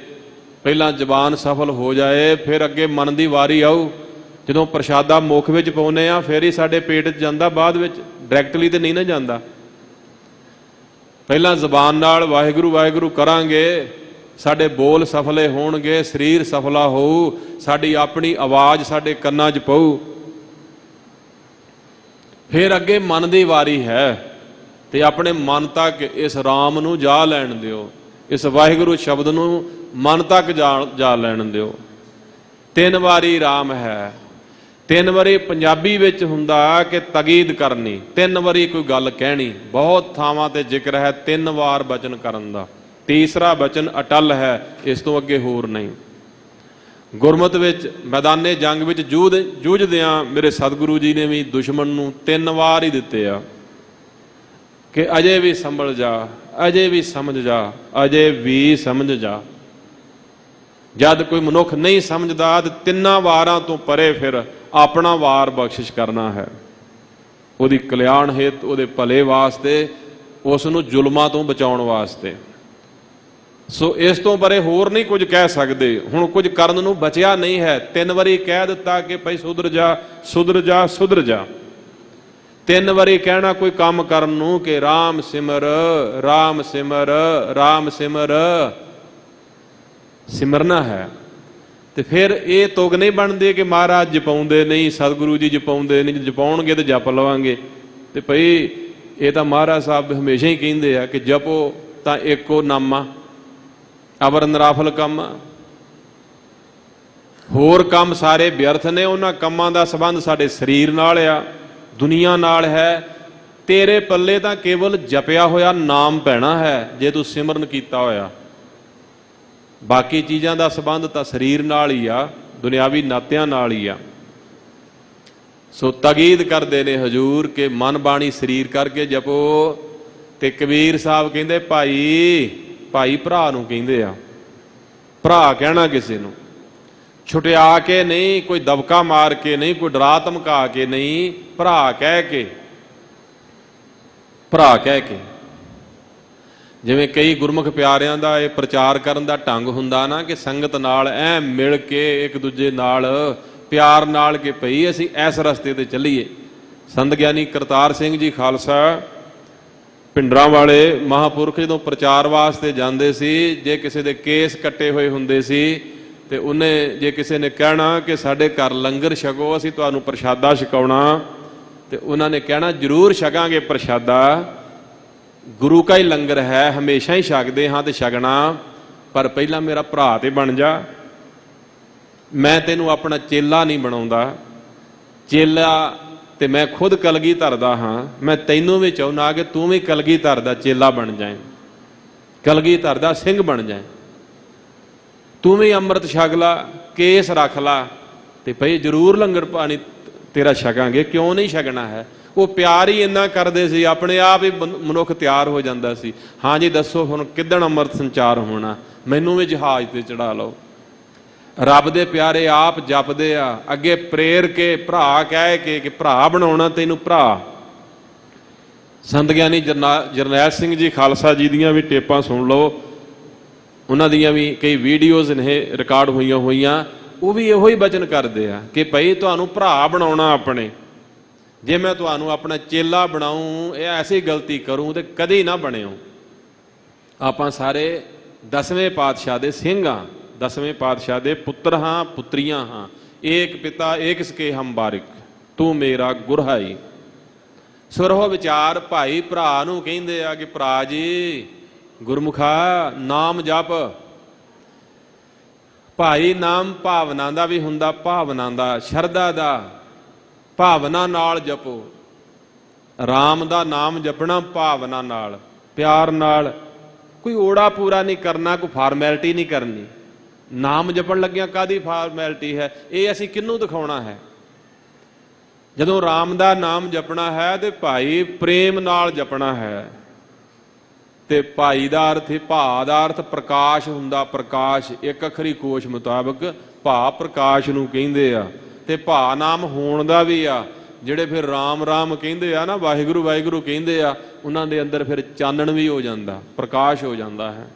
ਪਹਿਲਾਂ ਜ਼ਬਾਨ ਸਫਲ ਹੋ ਜਾਏ, ਫਿਰ ਅੱਗੇ ਮਨ ਦੀ ਵਾਰੀ ਆਊ। ਜਦੋਂ ਪ੍ਰਸ਼ਾਦਾ ਮੁੱਖ ਵਿੱਚ ਪਾਉਂਦੇ ਆ, ਫਿਰ ਹੀ ਸਾਡੇ ਪੇਟ 'ਚ ਜਾਂਦਾ, ਬਾਅਦ ਵਿੱਚ ਡਾਇਰੈਕਟਲੀ ਤੇ ਨਹੀਂ ਨਾ ਜਾਂਦਾ। ਪਹਿਲਾਂ ਜ਼ਬਾਨ ਨਾਲ ਵਾਹਿਗੁਰੂ ਵਾਹਿਗੁਰੂ ਕਰਾਂਗੇ, ਸਾਡੇ ਬੋਲ ਸਫਲੇ ਹੋਣਗੇ, ਸਰੀਰ ਸਫਲਾ ਹੋਊ, ਸਾਡੀ ਆਪਣੀ ਆਵਾਜ਼ ਸਾਡੇ ਕੰਨਾਂ 'ਚ ਪਊ। ਫਿਰ ਅੱਗੇ ਮਨ ਦੀ ਵਾਰੀ ਹੈ। ਤੇ ਆਪਣੇ ਮਨ ਤੱਕ ਇਸ ਰਾਮ ਨੂੰ ਜਾ ਲੈਣ ਦਿਓ, ਇਸ ਵਾਹਿਗੁਰੂ ਸ਼ਬਦ ਨੂੰ ਮਨ ਤੱਕ ਜਾ ਲੈਣ ਦਿਓ। 3 ਵਾਰੀ ਰਾਮ ਹੈ। 3 ਵਾਰੀ ਪੰਜਾਬੀ ਵਿੱਚ ਹੁੰਦਾ ਕਿ ਤਗੀਦ ਕਰਨੀ, 3 ਵਾਰੀ ਕੋਈ ਗੱਲ ਕਹਿਣੀ। ਬਹੁਤ ਥਾਵਾਂ ਤੇ ਜ਼ਿਕਰ ਹੈ 3 ਵਾਰ ਬਚਨ ਕਰਨ ਦਾ। ਤੀਸਰਾ ਬਚਨ ਅਟਲ ਹੈ, ਇਸ ਤੋਂ ਅੱਗੇ ਹੋਰ ਨਹੀਂ। ਗੁਰਮਤਿ ਵਿੱਚ ਮੈਦਾਨੇ ਜੰਗ ਵਿੱਚ ਜੂਝਦਿਆਂ ਮੇਰੇ ਸਤਿਗੁਰੂ ਜੀ ਨੇ ਵੀ ਦੁਸ਼ਮਣ ਨੂੰ 3 ਵਾਰ ਹੀ ਦਿੱਤੇ ਆ ਕਿ ਅਜੇ ਵੀ ਸੰਭਲ ਜਾ, ਅਜੇ ਵੀ ਸਮਝ ਜਾ, ਅਜੇ ਵੀ ਸਮਝ ਜਾ। ਜਦ ਕੋਈ ਮਨੁੱਖ ਨਹੀਂ ਸਮਝਦਾ ਤੇ 3 ਵਾਰਾਂ ਤੋਂ ਪਰੇ ਫਿਰ ਆਪਣਾ ਵਾਰ ਬਖਸ਼ਿਸ਼ ਕਰਨਾ ਹੈ, ਉਹਦੀ ਕਲਿਆਣ ਹਿੱਤ, ਉਹਦੇ ਭਲੇ ਵਾਸਤੇ, ਉਸ ਨੂੰ ਜ਼ੁਲਮਾਂ ਤੋਂ ਬਚਾਉਣ ਵਾਸਤੇ। ਸੋ ਇਸ ਤੋਂ ਪਰੇ ਹੋਰ ਨਹੀਂ ਕੁਝ ਕਹਿ ਸਕਦੇ। ਹੁਣ ਕੁਝ ਕਰਨ ਨੂੰ ਬਚਿਆ ਨਹੀਂ ਹੈ। 3 ਵਾਰੀ ਕਹਿ ਦਿੱਤਾ ਕਿ ਭਾਈ ਸੁਧਰ ਜਾ, ਸੁਧਰ ਜਾ, ਸੁਧਰ ਜਾ। 3 ਵਾਰੀ ਕਹਿਣਾ ਕੋਈ ਕੰਮ ਕਰਨ ਨੂੰ ਕਿ ਰਾਮ ਸਿਮਰ, ਰਾਮ ਸਿਮਰ, ਰਾਮ ਸਿਮਰ, ਸਿਮਰਨਾ ਹੈ। ਤੇ ਫਿਰ ਇਹ ਤੁਗ ਨਹੀਂ ਬਣਦੀ ਕਿ ਮਹਾਰਾਜ ਜਪਾਉਂਦੇ ਨਹੀਂ, ਸਤਿਗੁਰੂ ਜੀ ਜਪਾਉਂਦੇ ਨਹੀਂ, ਜਪਾਉਣਗੇ ਤੇ ਜਪ ਲਵਾਂਗੇ। ਤੇ ਭਈ ਇਹ ਤਾਂ ਮਹਾਰਾਜ ਸਾਹਿਬ ਹਮੇਸ਼ਾ ਹੀ ਕਹਿੰਦੇ ਆ ਕਿ ਜਪੋ ਤਾਂ ਇੱਕੋ ਨਾਮਾ, ਅਵਰ ਨਰਾਫਲ ਕੰਮ। ਹੋਰ ਕੰਮ ਸਾਰੇ ਵਿਅਰਥ ਨੇ। ਉਹਨਾਂ ਕੰਮਾਂ ਦਾ ਸੰਬੰਧ ਸਾਡੇ ਸਰੀਰ ਨਾਲ ਆ, ਦੁਨੀਆ ਨਾਲ ਹੈ। ਤੇਰੇ ਪੱਲੇ ਤਾਂ ਕੇਵਲ ਜਪਿਆ ਹੋਇਆ ਨਾਮ ਪੈਣਾ ਹੈ ਜੇ ਤੂੰ ਸਿਮਰਨ ਕੀਤਾ ਹੋਇਆ। ਬਾਕੀ ਚੀਜ਼ਾਂ ਦਾ ਸੰਬੰਧ ਤਾਂ ਸਰੀਰ ਨਾਲ ਹੀ ਆ, ਦੁਨਿਆਵੀ ਨਾਤਿਆਂ ਨਾਲ ਹੀ ਆ। ਸੋ ਤਗੀਦ ਕਰਦੇ ਨੇ ਹਜੂਰ ਕਿ ਮਨ ਬਾਣੀ ਸਰੀਰ ਕਰਕੇ ਜਪੋ। ਤੇ ਕਬੀਰ ਸਾਹਿਬ ਕਹਿੰਦੇ ਭਾਈ, ਭਾਈ ਭਰਾ ਨੂੰ ਕਹਿੰਦੇ ਆ, ਭਰਾ ਕਹਿਣਾ ਕਿਸੇ ਨੂੰ, ਛੁਟਿਆ ਕੇ ਨਹੀਂ, ਕੋਈ ਦਬਕਾ ਮਾਰ ਕੇ ਨਹੀਂ, ਕੋਈ ਡਰਾ ਧਮਕਾ ਕੇ ਨਹੀਂ, ਭਰਾ ਕਹਿ ਕੇ, ਭਰਾ ਕਹਿ ਕੇ। ਜਿਵੇਂ ਕਈ ਗੁਰਮੁਖ ਪਿਆਰਿਆਂ ਦਾ ਇਹ ਪ੍ਰਚਾਰ ਕਰਨ ਦਾ ਢੰਗ ਹੁੰਦਾ ਨਾ, ਕਿ ਸੰਗਤ ਨਾਲ ਐ ਮਿਲ ਕੇ ਇੱਕ ਦੂਜੇ ਨਾਲ ਪਿਆਰ ਨਾਲ ਕਿ ਭਈ ਅਸੀਂ ਇਸ ਰਸਤੇ ਤੇ ਚੱਲੀਏ। ਸੰਤ ਗਿਆਨੀ ਕਰਤਾਰ ਸਿੰਘ ਜੀ ਖਾਲਸਾ ਪਿੰਡਰਾਂ ਵਾਲੇ ਮਹਾਂਪੁਰਖ ਜਦੋਂ ਪ੍ਰਚਾਰ ਵਾਸਤੇ ਜਾਂਦੇ ਸੀ, ਜੇ ਕਿਸੇ ਦੇ ਕੇਸ ਕੱਟੇ ਹੋਏ ਹੁੰਦੇ ਸੀ ਤੇ ਉਹਨੇ ਜੇ ਕਿਸੇ ਨੇ ਕਹਿਣਾ ਕਿ ਸਾਡੇ ਘਰ ਲੰਗਰ ਛਕੋ, ਅਸੀਂ ਤੁਹਾਨੂੰ ਪ੍ਰਸ਼ਾਦਾ ਛਕਾਉਣਾ, ਤੇ ਉਹਨਾਂ ਨੇ ਕਹਿਣਾ ਜ਼ਰੂਰ ਛਕਾਂਗੇ ਪ੍ਰਸ਼ਾਦਾ, ਗੁਰੂ ਕਾ ਹੀ ਲੰਗਰ ਹੈ, ਹਮੇਸ਼ਾ ਹੀ ਛਕਦੇ ਹਾਂ ਤੇ ਛਕਣਾ, ਪਰ ਪਹਿਲਾਂ ਮੇਰਾ ਭਰਾ ਤੇ ਬਣ ਜਾ। ਮੈਂ ਤੈਨੂੰ ਆਪਣਾ ਚੇਲਾ ਨਹੀਂ ਬਣਾਉਂਦਾ, ਚੇਲਾ ਤੇ ਮੈਂ ਖੁਦ ਕਲਗੀਧਰ ਦਾ ਹਾਂ, ਮੈਂ ਤੈਨੂੰ ਵੀ ਚਾਹੁੰਦਾ ਕਿ ਤੂੰ ਵੀ ਕਲਗੀਧਰ ਦਾ ਚੇਲਾ ਬਣ ਜਾਏ, ਕਲਗੀਧਰ ਦਾ ਸਿੰਘ ਬਣ ਜਾਏ, ਤੂੰ ਵੀ ਅੰਮ੍ਰਿਤ ਛਕ ਲਾ, ਕੇਸ ਰੱਖ ਲਾ, ਤੇ ਭਈ ਜ਼ਰੂਰ ਲੰਗਰ ਪਾਣੀ ਤੇਰਾ ਛਕਾਂਗੇ, ਕਿਉਂ ਨਹੀਂ ਛਕਣਾ ਹੈ। ਉਹ ਪਿਆਰ ਹੀ ਇੰਨਾ ਕਰਦੇ ਸੀ, ਆਪਣੇ ਆਪ ਹੀ ਮਨੁੱਖ ਤਿਆਰ ਹੋ ਜਾਂਦਾ ਸੀ। ਹਾਂ ਜੀ ਦੱਸੋ ਹੁਣ ਕਿੱਦਣ ਅੰਮ੍ਰਿਤ ਸੰਚਾਰ ਹੋਣਾ, ਮੈਨੂੰ ਵੀ ਜਹਾਜ਼ ਤੇ ਚੜਾ ਲਓ। ਰੱਬ ਦੇ ਪਿਆਰੇ ਆਪ ਜਪਦੇ ਆ, ਅੱਗੇ ਪ੍ਰੇਰ ਕੇ ਭਰਾ ਕਹਿ ਕੇ ਕਿ ਭਰਾ ਬਣਾਉਣਾ ਤੈਨੂੰ ਭਰਾ। ਸੰਤ ਗਿਆਨੀ ਜਰਨੈਲ ਸਿੰਘ ਜੀ ਖਾਲਸਾ ਜੀ ਦੀਆਂ ਵੀ ਟੇਪਾਂ ਸੁਣ ਲਓ, ਉਹਨਾਂ ਦੀਆਂ ਵੀ ਕਈ ਵੀਡੀਓਜ਼ ਨੇ ਰਿਕਾਰਡ ਹੋਈਆਂ, ਉਹ ਵੀ ਇਹੋ ਹੀ ਬਚਨ ਕਰਦੇ ਆ ਕਿ ਭਾਈ ਤੁਹਾਨੂੰ ਭਰਾ ਬਣਾਉਣਾ ਆਪਣੇ। ਜੇ ਮੈਂ ਤੁਹਾਨੂੰ ਆਪਣਾ ਚੇਲਾ ਬਣਾऊं, ਇਹ ਐਸੀ ਗਲਤੀ ਕਰੂੰ ਤੇ ਕਦੇ ਨਾ ਬਣਿਓ। ਆਪਾਂ ਸਾਰੇ 10ਵੇਂ ਪਾਤਸ਼ਾਹ ਦੇ ਸਿੰਘ ਹਾਂ, 10ਵੇਂ ਪਾਤਸ਼ਾਹ ਦੇ ਪੁੱਤਰ ਹਾਂ, ਪੁੱਤਰੀਆਂ ਹਾਂ। ਏਕ ਪਿਤਾ ਏਕ ਸਕੇ ਹਮ ਬਾਰਿਕ, ਤੂੰ ਮੇਰਾ ਗੁਰਹਾਈ। ਸੁਰਹੁ ਵਿਚਾਰ ਭਾਈ ਭਰਾ ਨੂੰ ਕਹਿੰਦੇ ਆ ਕਿ ਭਰਾ ਜੀ ਗੁਰਮੁਖਾ ਨਾਮ ਜਪ। ਭਾਈ ਨਾਮ ਭਾਵਨਾ ਦਾ ਵੀ ਹੁੰਦਾ, ਭਾਵਨਾ ਦਾ, ਸ਼ਰਧਾ ਦਾ, ਭਾਵਨਾ ਨਾਲ ਜਪੋ। ਰਾਮ ਦਾ ਨਾਮ ਜਪਣਾ ਭਾਵਨਾ ਨਾਲ, ਪਿਆਰ ਨਾਲ, ਕੋਈ ਓੜਾ ਪੂਰਾ ਨਹੀਂ ਕਰਨਾ, ਕੋਈ ਫਾਰਮੈਲਿਟੀ ਨਹੀਂ ਕਰਨੀ। ਨਾਮ ਜਪਣ ਲੱਗਿਆਂ ਕਾਹਦੀ ਫਾਰਮੈਲਿਟੀ ਹੈ, ਇਹ ਅਸੀਂ ਕਿਹਨੂੰ ਦਿਖਾਉਣਾ ਹੈ। ਜਦੋਂ ਰਾਮ ਦਾ ਨਾਮ ਜਪਣਾ ਹੈ ਤੇ ਭਾਈ ਪ੍ਰੇਮ ਨਾਲ ਜਪਣਾ ਹੈ। ਤੇ ਭਾਈ ਦਾ ਅਰਥ, ਭਾ ਦਾ ਅਰਥ ਪ੍ਰਕਾਸ਼ ਹੁੰਦਾ, ਪ੍ਰਕਾਸ਼ ਇੱਕ ਅੱਖਰੀ ਕੋਸ਼ ਮੁਤਾਬਕ ਭਾ ਪ੍ਰਕਾਸ਼ ਨੂੰ ਕਹਿੰਦੇ ਆ। ਤੇ ਭਾ ਨਾਮ ਹੋਣ ਦਾ ਵੀ ਆ, ਜਿਹੜੇ ਫਿਰ ਰਾਮ ਰਾਮ ਕਹਿੰਦੇ ਆ ਨਾ, ਵਾਹਿਗੁਰੂ ਵਾਹਿਗੁਰੂ ਕਹਿੰਦੇ ਆ, ਉਹਨਾਂ ਦੇ ਅੰਦਰ ਫਿਰ ਚਾਨਣ ਵੀ ਹੋ ਜਾਂਦਾ, ਪ੍ਰਕਾਸ਼ ਹੋ ਜਾਂਦਾ ਹੈ,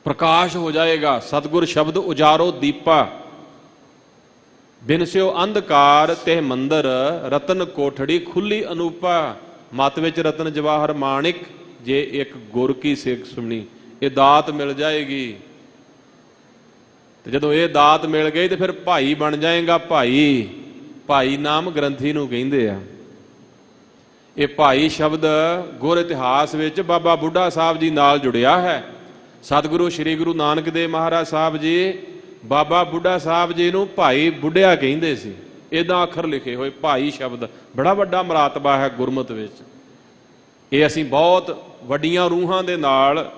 ਪ੍ਰਕਾਸ਼ ਹੋ ਜਾਏਗਾ। ਸਤਿਗੁਰ ਸ਼ਬਦ ਉਜਾਰੋ ਦੀਪਾ, ਬਿਨਸਿਓ ਅੰਧਕਾਰ ਤੇ ਮੰਦਰ, ਰਤਨ ਕੋਠੜੀ ਖੁੱਲੀ ਅਨੂਪਾ। ਮੱਤ ਵਿੱਚ ਰਤਨ ਜਵਾਹਰ ਮਾਣਿਕ, ਜੇ ਇੱਕ ਗੁਰ ਕੀ ਸਿੱਖ ਸੁਣੀ, ਇਹ ਦਾਤ ਮਿਲ ਜਾਏਗੀ। ਤੇ ਜਦੋਂ ਇਹ ਦਾਤ ਮਿਲ ਗਈ ਤੇ ਫਿਰ ਭਾਈ ਬਣ ਜਾਏਗਾ। ਭਾਈ, ਭਾਈ ਨਾਮ ਗ੍ਰੰਥੀ ਨੂੰ ਕਹਿੰਦੇ ਆ। ਇਹ ਭਾਈ ਸ਼ਬਦ ਗੁਰ ਇਤਿਹਾਸ ਵਿੱਚ ਬਾਬਾ ਬੁੱਢਾ ਸਾਹਿਬ ਜੀ ਨਾਲ ਜੁੜਿਆ ਹੈ। ਸਤਿਗੁਰੂ ਸ੍ਰੀ ਗੁਰੂ ਨਾਨਕ ਦੇਵ ਮਹਾਰਾਜ ਸਾਹਿਬ ਜੀ ਬਾਬਾ ਬੁੱਢਾ ਸਾਹਿਬ ਜੀ ਨੂੰ ਭਾਈ ਬੁੱਢਿਆ ਕਹਿੰਦੇ ਸੀ। ਇਹਦਾ ਅੱਖਰ ਲਿਖੇ ਹੋਏ, ਭਾਈ ਸ਼ਬਦ ਬੜਾ ਵੱਡਾ ਮਰਾਤਬਾ ਹੈ ਗੁਰਮਤਿ ਵਿੱਚ। ਇਹ ਅਸੀਂ ਬਹੁਤ ਵੱਡੀਆਂ ਰੂਹਾਂ ਦੇ ਨਾਲ,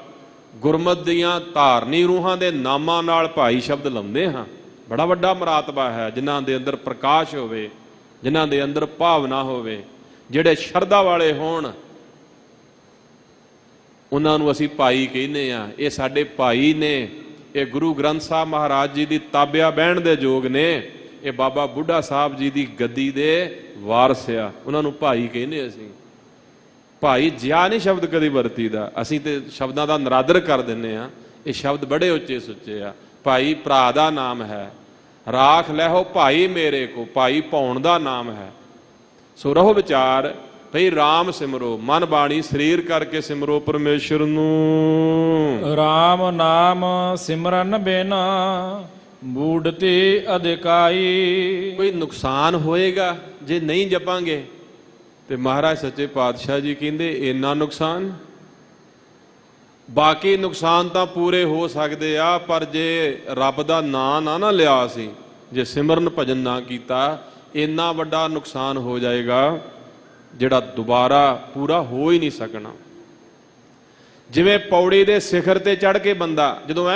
ਗੁਰਮਤਿ ਦੀਆਂ ਧਾਰਨੀ ਰੂਹਾਂ ਦੇ ਨਾਮਾਂ ਨਾਲ ਭਾਈ ਸ਼ਬਦ ਲਾਉਂਦੇ ਹਾਂ। ਬੜਾ ਵੱਡਾ ਮਰਾਤਬਾ ਹੈ। ਜਿਨ੍ਹਾਂ ਦੇ ਅੰਦਰ ਪ੍ਰਕਾਸ਼ ਹੋਵੇ, ਜਿਨ੍ਹਾਂ ਦੇ ਅੰਦਰ ਭਾਵਨਾ ਹੋਵੇ, ਜਿਹੜੇ ਸ਼ਰਧਾ ਵਾਲੇ ਹੋਣ, ਉਹਨਾਂ ਨੂੰ ਅਸੀਂ ਭਾਈ ਕਹਿੰਦੇ ਆ। ਇਹ ਸਾਡੇ ਭਾਈ ਨੇ, ਇਹ ਗੁਰੂ ਗ੍ਰੰਥ ਸਾਹਿਬ ਮਹਾਰਾਜ ਜੀ ਦੀ ਤਾਬਿਆ ਬਹਿਣ ਦੇ ਯੋਗ ਨੇ, ਇਹ ਬਾਬਾ ਬੁੱਢਾ ਸਾਹਿਬ ਜੀ ਦੀ ਗੱਦੀ ਦੇ ਵਾਰਸ ਆ, ਉਹਨਾਂ ਨੂੰ ਭਾਈ ਕਹਿੰਦੇ ਅਸੀਂ। ਭਾਈ ਜਿਆ ਨਹੀਂ ਸ਼ਬਦ ਕਦੀ ਵਰਤੀਦਾ, ਅਸੀਂ ਤੇ ਸ਼ਬਦਾਂ ਦਾ ਨਰਾਦਰ ਕਰ ਦਿੰਦੇ ਆ। ਇਹ ਸ਼ਬਦ ਬੜੇ ਉੱਚੇ ਸੁੱਚੇ ਆ। ਭਾਈ ਭਰਾ ਦਾ ਨਾਮ ਹੈ। ਰਾਖ ਲੈਹੋ ਭਾਈ ਮੇਰੇ ਕੋ, ਭਾਈ ਭੌਣ ਦਾ ਨਾਮ ਹੈ। ਸੋ ਰਹੋ ਵਿਚਾਰ ਭਈ ਰਾਮ ਸਿਮਰੋ, ਮਨ ਬਾਣੀ ਸਰੀਰ ਕਰਕੇ ਸਿਮਰੋ ਪਰਮੇਸ਼ਰ ਨੂੰ। ਰਾਮ ਨਾਮ ਸਿਮਰਨ ਬਿਨਾ ਬੂਢਤੀ ਅਧਿਕਾਈ। ਕੋਈ ਨੁਕਸਾਨ ਹੋਏਗਾ ਜੇ ਨਹੀਂ ਜਪਾਂਗੇ? ਤੇ ਮਹਾਰਾਜ ਸੱਚੇ ਪਾਤਸ਼ਾਹ ਜੀ ਕਹਿੰਦੇ ਇੰਨਾ ਨੁਕਸਾਨ, ਬਾਕੀ ਨੁਕਸਾਨ ਤਾਂ ਪੂਰੇ ਹੋ ਸਕਦੇ ਆ, ਪਰ ਜੇ ਰੱਬ ਦਾ ਨਾਂ ਨਾ ਲਿਆ ਸੀ, ਜੇ ਸਿਮਰਨ ਭਜਨ ਨਾ ਕੀਤਾ, ਇੰਨਾ ਵੱਡਾ ਨੁਕਸਾਨ ਹੋ ਜਾਏਗਾ ਜਿਹੜਾ ਦੁਬਾਰਾ ਪੂਰਾ ਹੋ ਹੀ ਨਹੀਂ ਸਕਣਾ। ਜਿਵੇਂ ਪੌੜੀ ਦੇ ਸਿਖਰ ਤੇ ਚੜ੍ਹ ਕੇ ਬੰਦਾ ਜਦੋਂ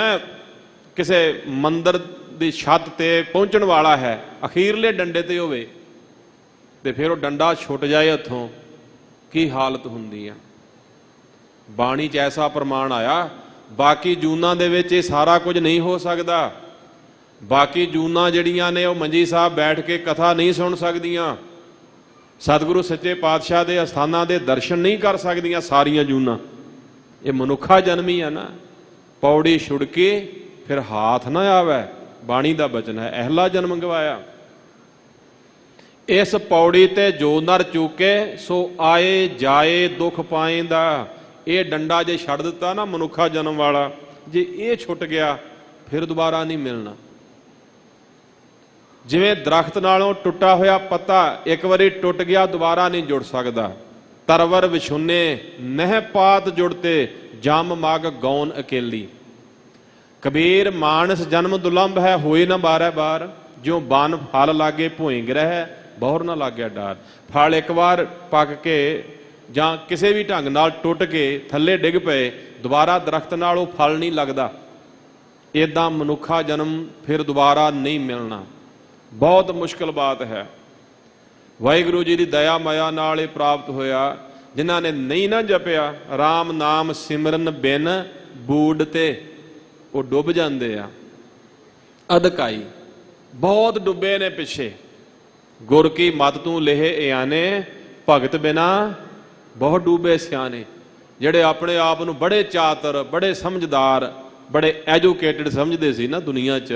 ਕਿਸੇ ਮੰਦਰ ਦੀ ਛੱਤ ਤੇ ਪਹੁੰਚਣ ਵਾਲਾ ਹੈ, ਅਖੀਰਲੇ ਡੰਡੇ ਤੇ ਹੋਵੇ ਤੇ ਫਿਰ ਉਹ ਡੰਡਾ ਛੁੱਟ ਜਾਏ ਹੱਥੋਂ, ਕੀ ਹਾਲਤ ਹੁੰਦੀ ਆ। ਬਾਣੀ 'ਚ ਐਸਾ ਪ੍ਰਮਾਣ ਆਇਆ, ਬਾਕੀ ਜੂਨਾਂ ਦੇ ਵਿੱਚ ਇਹ ਸਾਰਾ ਕੁਝ ਨਹੀਂ ਹੋ ਸਕਦਾ। ਬਾਕੀ ਜੂਨਾਂ ਜਿਹੜੀਆਂ ਨੇ ਉਹ ਮੰਜੀ ਸਾਹਿਬ ਬੈਠ ਕੇ ਕਥਾ ਨਹੀਂ ਸੁਣ ਸਕਦੀਆਂ, ਸਤਿਗੁਰੂ ਸੱਚੇ ਪਾਤਸ਼ਾਹ ਦੇ ਅਸਥਾਨਾਂ ਦੇ ਦਰਸ਼ਨ ਨਹੀਂ ਕਰ ਸਕਦੀਆਂ ਸਾਰੀਆਂ ਜੂਨਾਂ। ਇਹ ਮਨੁੱਖਾ ਜਨਮ ਹੀ ਆ ਨਾ। ਪੌੜੀ ਛੁੜਕੇ ਫਿਰ ਹਾਥ ਨਾ ਆਵੇ, ਬਾਣੀ ਦਾ ਬਚਨ ਹੈ, ਅਹਿਲਾ ਜਨਮ ਗਵਾਇਆ। ਇਸ ਪੌੜੀ ਤੇ ਜੋ ਨਰ ਚੂਕੇ ਸੋ ਆਏ ਜਾਏ ਦੁੱਖ ਪਾਏਂਦਾ। ਇਹ ਡੰਡਾ ਜੇ ਛੱਡ ਦਿੱਤਾ ਨਾ ਮਨੁੱਖਾ ਜਨਮ ਵਾਲਾ, ਜੇ ਇਹ ਛੁੱਟ ਗਿਆ ਫਿਰ ਦੁਬਾਰਾ ਨਹੀਂ ਮਿਲਣਾ। ਜਿਵੇਂ ਦਰਖਤ ਨਾਲੋਂ ਟੁੱਟਾ ਹੋਇਆ ਪੱਤਾ ਇੱਕ ਵਾਰੀ ਟੁੱਟ ਗਿਆ ਦੁਬਾਰਾ ਨਹੀਂ ਜੁੜ ਸਕਦਾ। ਤਰਵਰ ਵਿਛੁੰਨੇ ਨਹਿ ਪਾਤ ਜੁੜਤੇ ਜਮ ਮਗ ਗੌਨ ਅਕੇਲੀ। ਕਬੀਰ ਮਾਨਸ ਜਨਮ ਦੁਲੰਭ ਹੈ ਹੋਏ ਨਾ ਬਾਰੈ ਬਾਰ। ਜਿਉ ਬਨ ਫਲ ਲਾਗੇ ਭੋਏ ਗ੍ਰਹਿ ਬਹੁਰ ਨਾ ਲਾਗਿਆ ਡਾਰ। ਫਲ ਇੱਕ ਵਾਰ ਪੱਕ ਕੇ ਜਾਂ ਕਿਸੇ ਵੀ ਢੰਗ ਨਾਲ ਟੁੱਟ ਕੇ ਥੱਲੇ ਡਿੱਗ ਪਏ, ਦੁਬਾਰਾ ਦਰਖਤ ਨਾਲ ਉਹ ਫਲ ਨਹੀਂ ਲੱਗਦਾ। ਇੱਦਾਂ ਮਨੁੱਖਾ ਜਨਮ ਫਿਰ ਦੁਬਾਰਾ ਨਹੀਂ ਮਿਲਣਾ। ਬਹੁਤ ਮੁਸ਼ਕਿਲ ਬਾਤ ਹੈ। ਵਾਹਿਗੁਰੂ ਜੀ ਦੀ ਦਇਆ ਮਾਇਆ ਨਾਲ ਇਹ ਪ੍ਰਾਪਤ ਹੋਇਆ। ਜਿਨ੍ਹਾਂ ਨੇ ਨਹੀਂ ਨਾ ਜਪਿਆ ਰਾਮ ਨਾਮ ਸਿਮਰਨ ਬਿਨ ਬੂਡ ਤੇ, ਉਹ ਡੁੱਬ ਜਾਂਦੇ ਆ। ਅਧਕਾਈ ਬਹੁਤ ਡੁੱਬੇ ਨੇ ਪਿੱਛੇ। ਗੁਰ ਕੀ ਮਤ ਤੂੰ ਲੇਹ ਇਆਨੇ ਭਗਤ ਬਿਨਾ ਬਹੁਤ ਡੁੱਬੇ ਸਿਆਣੇ। ਜਿਹੜੇ ਆਪਣੇ ਆਪ ਨੂੰ ਬੜੇ ਚਾਤਰ, ਬੜੇ ਸਮਝਦਾਰ, ਬੜੇ ਐਜੂਕੇਟਡ ਸਮਝਦੇ ਸੀ ਨਾ ਦੁਨੀਆ 'ਚ,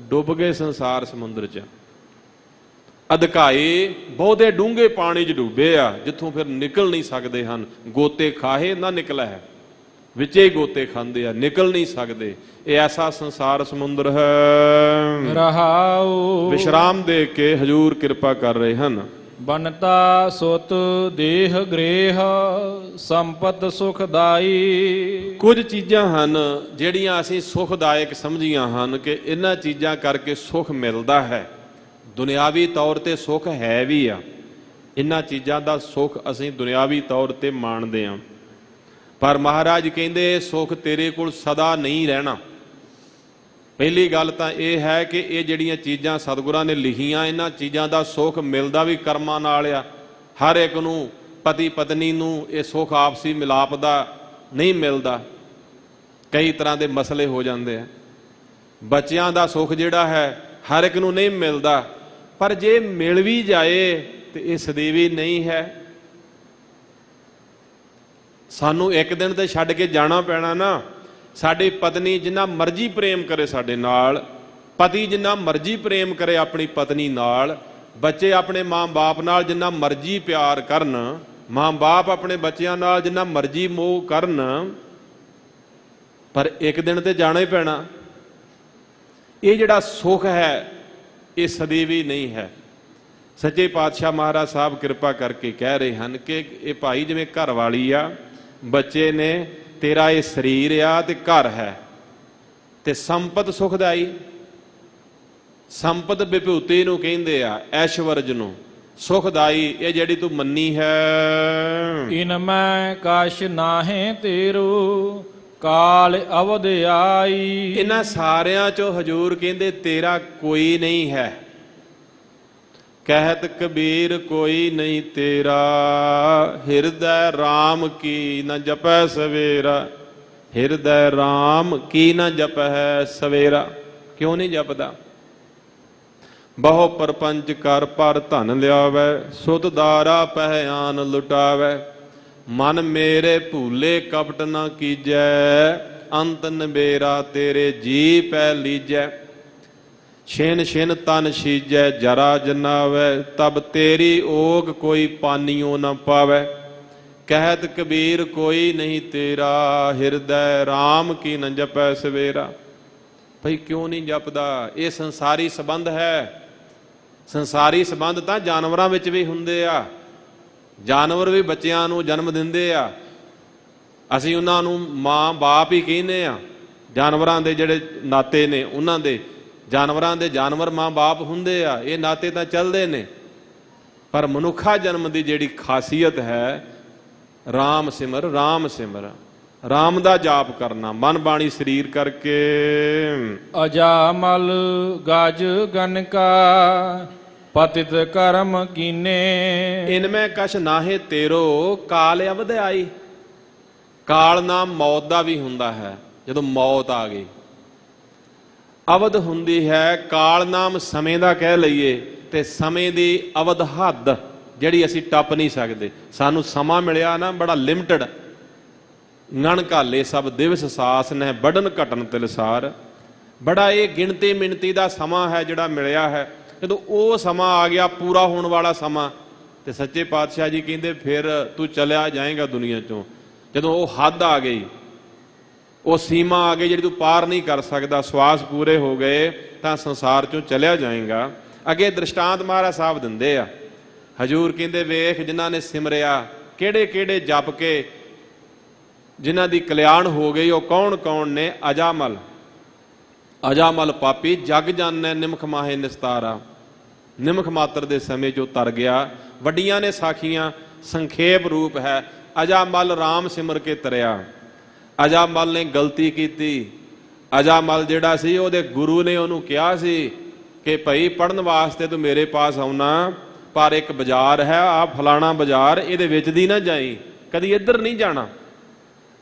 ਡੁੱਬ ਗਏ ਸੰਸਾਰ ਸਮੁੰਦਰ 'ਚ। ਅਧਕਾਈ ਬਹੁਤੇ ਡੂੰਘੇ ਪਾਣੀ 'ਚ ਡੁੱਬੇ ਆ, ਜਿੱਥੋਂ ਫਿਰ ਨਿਕਲ ਨਹੀਂ ਸਕਦੇ ਹਨ। ਗੋਤੇ ਖਾਹੇ ਨਾ ਨਿਕਲਾ ਹੈ, ਵਿੱਚੇ ਹੀ ਗੋਤੇ ਖਾਂਦੇ ਆ, ਨਿਕਲ ਨਹੀਂ ਸਕਦੇ। ਇਹ ਐਸਾ ਸੰਸਾਰ ਸਮੁੰਦਰ ਹੈ। ਰਹਾਉ ਵਿਸ਼ਰਾਮ ਦੇ ਕੇ ਹਜੂਰ ਕਿਰਪਾ ਕਰ ਰਹੇ ਹਨ। ਬਨਤਾ ਸੁਤ ਦੇਹ ਗ੍ਰੇਹ ਸੰਪਤ ਸੁਖਦਾਈ। ਕੁਝ ਚੀਜ਼ਾਂ ਹਨ ਜਿਹੜੀਆਂ ਅਸੀਂ ਸੁਖਦਾਇਕ ਸਮਝੀਆਂ ਹਨ ਕਿ ਇਹਨਾਂ ਚੀਜ਼ਾਂ ਕਰਕੇ ਸੁਖ ਮਿਲਦਾ ਹੈ। ਦੁਨਿਆਵੀ ਤੌਰ ਤੇ ਸੁਖ ਹੈ ਵੀ ਆ। ਇਹਨਾਂ ਚੀਜ਼ਾਂ ਦਾ ਸੁਖ ਅਸੀਂ ਦੁਨਿਆਵੀ ਤੌਰ ਤੇ ਮਾਣਦੇ ਹਾਂ, ਪਰ ਮਹਾਰਾਜ ਕਹਿੰਦੇ ਸੁਖ ਤੇਰੇ ਕੋਲ ਸਦਾ ਨਹੀਂ ਰਹਿਣਾ। ਪਹਿਲੀ ਗੱਲ ਤਾਂ ਇਹ ਹੈ ਕਿ ਇਹ ਜਿਹੜੀਆਂ ਚੀਜ਼ਾਂ ਸਤਿਗੁਰਾਂ ਨੇ ਲਿਖੀਆਂ, ਇਹਨਾਂ ਚੀਜ਼ਾਂ ਦਾ ਸੁੱਖ ਮਿਲਦਾ ਵੀ ਕਰਮਾਂ ਨਾਲ ਆ। ਹਰ ਇੱਕ ਨੂੰ, ਪਤੀ ਪਤਨੀ ਨੂੰ ਇਹ ਸੁੱਖ ਆਪਸੀ ਮਿਲਾਪ ਦਾ ਨਹੀਂ ਮਿਲਦਾ। ਕਈ ਤਰ੍ਹਾਂ ਦੇ ਮਸਲੇ ਹੋ ਜਾਂਦੇ ਆ। ਬੱਚਿਆਂ ਦਾ ਸੁੱਖ ਜਿਹੜਾ ਹੈ ਹਰ ਇੱਕ ਨੂੰ ਨਹੀਂ ਮਿਲਦਾ, ਪਰ ਜੇ ਮਿਲ ਵੀ ਜਾਏ ਤੇ ਇਹ ਸਦੀਵੀ ਨਹੀਂ ਹੈ। ਸਾਨੂੰ ਇੱਕ ਦਿਨ ਤੇ ਛੱਡ ਕੇ ਜਾਣਾ ਪੈਣਾ ਨਾ। ਸਾਡੀ ਪਤਨੀ ਜਿੰਨਾ ਮਰਜ਼ੀ ਪ੍ਰੇਮ ਕਰੇ ਸਾਡੇ ਨਾਲ, ਪਤੀ ਜਿੰਨਾ ਮਰਜ਼ੀ ਪ੍ਰੇਮ ਕਰੇ ਆਪਣੀ ਪਤਨੀ ਨਾਲ, ਬੱਚੇ ਆਪਣੇ ਮਾਂ-ਬਾਪ ਨਾਲ ਜਿੰਨਾ ਮਰਜ਼ੀ ਪਿਆਰ ਕਰਨ, ਮਾਂ-ਬਾਪ ਆਪਣੇ ਬੱਚਿਆਂ ਨਾਲ ਜਿੰਨਾ ਮਰਜ਼ੀ ਮੋਹ ਕਰਨ, ਪਰ ਇੱਕ ਦਿਨ ਤੇ ਜਾਣਾ ਹੀ ਪੈਣਾ। ਇਹ ਜਿਹੜਾ ਸੁੱਖ ਹੈ ਇਹ ਸਦੀਵੀ ਨਹੀਂ ਹੈ। ਸੱਚੇ ਪਾਤਸ਼ਾਹ ਮਹਾਰਾਜ ਸਾਹਿਬ ਕਿਰਪਾ ਕਰਕੇ ਕਹਿ ਰਹੇ ਹਨ ਕਿ ਇਹ ਭਾਈ ਜਿਵੇਂ ਘਰ ਵਾਲੀ ਆ, ਬੱਚੇ ਨੇ, ਤੇਰਾ ਇਹ ਸਰੀਰ ਆ ਤੇ ਘਰ ਹੈ, ਤੇ ਸੰਪਤ ਸੁਖਦਾਈ। ਸੰਪਤ ਵਿਭੂਤੀ ਨੂੰ ਕਹਿੰਦੇ ਆ, ਐਸ਼ਵਰਜ ਨੂੰ। ਸੁਖਦਾਈ ਇਹ ਜਿਹੜੀ ਤੂੰ ਮੰਨੀ ਹੈ। ਇਨ ਮੈਂ ਕਛ ਨਾਹੇ ਤੇਰੂ ਕਾਲ ਅਵਧ ਆਈ। ਇਹਨਾਂ ਸਾਰਿਆਂ ਚੋਂ ਹਜੂਰ ਕਹਿੰਦੇ ਤੇਰਾ ਕੋਈ ਨਹੀਂ ਹੈ। ਕਹਿਤ ਕਬੀਰ ਕੋਈ ਨਹੀਂ ਤੇਰਾ, ਹਿਰਦੈ ਰਾਮ ਕੀ ਨ ਜਪੈ ਸਵੇਰਾ। ਹਿਰਦੈ ਰਾਮ ਕੀ ਨ ਜਪੈ ਸਵੇਰਾ। ਕਿਉਂ ਨਹੀਂ ਜਪਦਾ? ਬਹੁ ਪਰਪੰਚ ਕਰ ਪਰ ਧਨ ਲਿਆਵੈ, ਸੁਧ ਦਾਰਾ ਪਹਿ ਆਨ ਲੁਟਾਵੈ। ਮਨ ਮੇਰੇ ਭੂਲੇ ਕਪਟ ਨਾ ਕੀਜੈ, ਅੰਤ ਨਬੇਰਾ ਤੇਰੇ ਜੀ ਪੈ ਲੀਜੈ। ਛਿਨ ਛਿਨ ਤਨ ਛੀਜੈ ਜਰਾ ਜਨਾਵੈ, ਤਬ ਤੇਰੀ ਓਗ ਕੋਈ ਪਾਨੀਓ ਨਾ ਪਾਵੈ। ਕਹਿਤ ਕਬੀਰ ਕੋਈ ਨਹੀਂ ਤੇਰਾ, ਹਿਰਦੈ ਰਾਮ ਕੀ ਨ ਜਪੈ ਸਵੇਰਾ। ਭਈ ਕਿਉਂ ਨਹੀਂ ਜਪਦਾ? ਇਹ ਸੰਸਾਰੀ ਸੰਬੰਧ ਹੈ। ਸੰਸਾਰੀ ਸੰਬੰਧ ਤਾਂ ਜਾਨਵਰਾਂ ਵਿੱਚ ਵੀ ਹੁੰਦੇ ਆ। ਜਾਨਵਰ ਵੀ ਬੱਚਿਆਂ ਨੂੰ ਜਨਮ ਦਿੰਦੇ ਆ, ਅਸੀਂ ਉਹਨਾਂ ਨੂੰ ਮਾਂ ਬਾਪ ਹੀ ਕਹਿੰਦੇ ਆ। ਜਾਨਵਰਾਂ ਦੇ ਜਿਹੜੇ ਨਾਤੇ ਨੇ ਉਹਨਾਂ ਦੇ, ਜਾਨਵਰਾਂ ਦੇ ਜਾਨਵਰ ਮਾਂ ਬਾਪ ਹੁੰਦੇ ਆ, ਇਹ ਨਾਤੇ ਤਾਂ ਚੱਲਦੇ ਨੇ। ਪਰ ਮਨੁੱਖਾ ਜਨਮ ਦੀ ਜਿਹੜੀ ਖਾਸੀਅਤ ਹੈ, ਰਾਮ ਸਿਮਰ, ਰਾਮ ਸਿਮਰ, ਰਾਮ ਦਾ ਜਾਪ ਕਰਨਾ ਮਨ ਬਾਣੀ ਸਰੀਰ ਕਰਕੇ। ਅਜਾਮਲ ਗਜ ਗਨਕਾ ਪਤਿਤ ਕਰਮ ਕੀਨੇ। ਇਨਮੈ ਕਛ ਨਾਹੇ ਤੇਰੋ ਕਾਲ ਅਵਧ ਆਈ। ਕਾਲ ਨਾਮ ਮੌਤ ਦਾ ਵੀ ਹੁੰਦਾ ਹੈ। ਜਦੋਂ ਮੌਤ ਆ ਗਈ। ਅਵਧ ਹੁੰਦੀ ਹੈ, ਕਾਲ ਨਾਮ ਸਮੇਂ ਦਾ ਕਹਿ ਲਈਏ, ਤੇ ਸਮੇਂ ਦੀ ਅਵਧ ਹੱਦ ਜਿਹੜੀ ਅਸੀਂ ਟੱਪ ਨਹੀਂ ਸਕਦੇ। ਸਾਨੂੰ ਸਮਾਂ ਮਿਲਿਆ ਨਾ ਬੜਾ ਲਿਮਟਡ, ngਣ ਘਾਲੇ ਸਭ ਦਿਵਸ ਸਾਸ ਨੇ ਵੱਢਣ ਘਟਨ ਤਿਲਸਾਰ, ਬੜਾ ਇਹ ਗਿਣਤੀ ਮਿਣਤੀ ਦਾ ਸਮਾਂ ਹੈ ਜਿਹੜਾ ਮਿਲਿਆ ਹੈ। ਜਦੋਂ ਉਹ ਸਮਾਂ ਆ ਗਿਆ, ਪੂਰਾ ਹੋਣ ਵਾਲਾ ਸਮਾਂ, ਤੇ ਸੱਚੇ ਪਾਤਸ਼ਾਹ ਜੀ ਕਹਿੰਦੇ ਫਿਰ ਤੂੰ ਚਲਿਆ ਜਾਏਗਾ ਦੁਨੀਆ ਚੋਂ। ਜਦੋਂ ਉਹ ਹੱਦ ਆ ਗਈ, ਉਹ ਸੀਮਾ ਆ ਗਈ ਜਿਹੜੀ ਤੂੰ ਪਾਰ ਨਹੀਂ ਕਰ ਸਕਦਾ, ਸਵਾਸ ਪੂਰੇ ਹੋ ਗਏ ਤਾਂ ਸੰਸਾਰ ਚੋਂ ਚਲਿਆ ਜਾਏਗਾ। ਅੱਗੇ ਦ੍ਰਿਸ਼ਟਾਂਤ ਮਹਾਰਾਜ ਸਾਹਿਬ ਦਿੰਦੇ ਆ। ਹਜੂਰ ਕਹਿੰਦੇ ਵੇਖ ਜਿਨ੍ਹਾਂ ਨੇ ਸਿਮਰਿਆ, ਕਿਹੜੇ ਕਿਹੜੇ ਜਪ ਕੇ ਜਿਨ੍ਹਾਂ ਦੀ ਕਲਿਆਣ ਹੋ ਗਈ, ਉਹ ਕੌਣ ਕੌਣ ਨੇ? ਅਜਾਮਲ, ਅਜਾਮਲ ਪਾਪੀ ਜਗ ਜਾਣੈ ਨਿਮਖ ਮਾਹੇ ਨਿਸਤਾਰਾ, ਨਿਮਖ ਮਾਤਰ ਦੇ ਸਮੇਂ 'ਚੋਂ ਤਰ ਗਿਆ। ਵੱਡੀਆਂ ਨੇ ਸਾਖੀਆਂ, ਸੰਖੇਪ ਰੂਪ ਹੈ। ਅਜਾਮਲ ਰਾਮ ਸਿਮਰ ਕੇ ਤਰਿਆ। ਅਜਾਮਲ ਨੇ ਗਲਤੀ ਕੀਤੀ। ਅਜਾਮਲ ਜਿਹੜਾ ਸੀ, ਉਹਦੇ ਗੁਰੂ ਨੇ ਉਹਨੂੰ ਕਿਹਾ ਸੀ ਕਿ ਭਾਈ ਪੜ੍ਹਨ ਵਾਸਤੇ ਤੂੰ ਮੇਰੇ ਪਾਸ ਆਉਣਾ, ਪਰ ਇੱਕ ਬਾਜ਼ਾਰ ਹੈ, ਆਹ ਫਲਾਣਾ ਬਾਜ਼ਾਰ, ਇਹਦੇ ਵਿੱਚ ਦੀ ਨਾ ਜਾਈ, ਕਦੀ ਇੱਧਰ ਨਹੀਂ ਜਾਣਾ।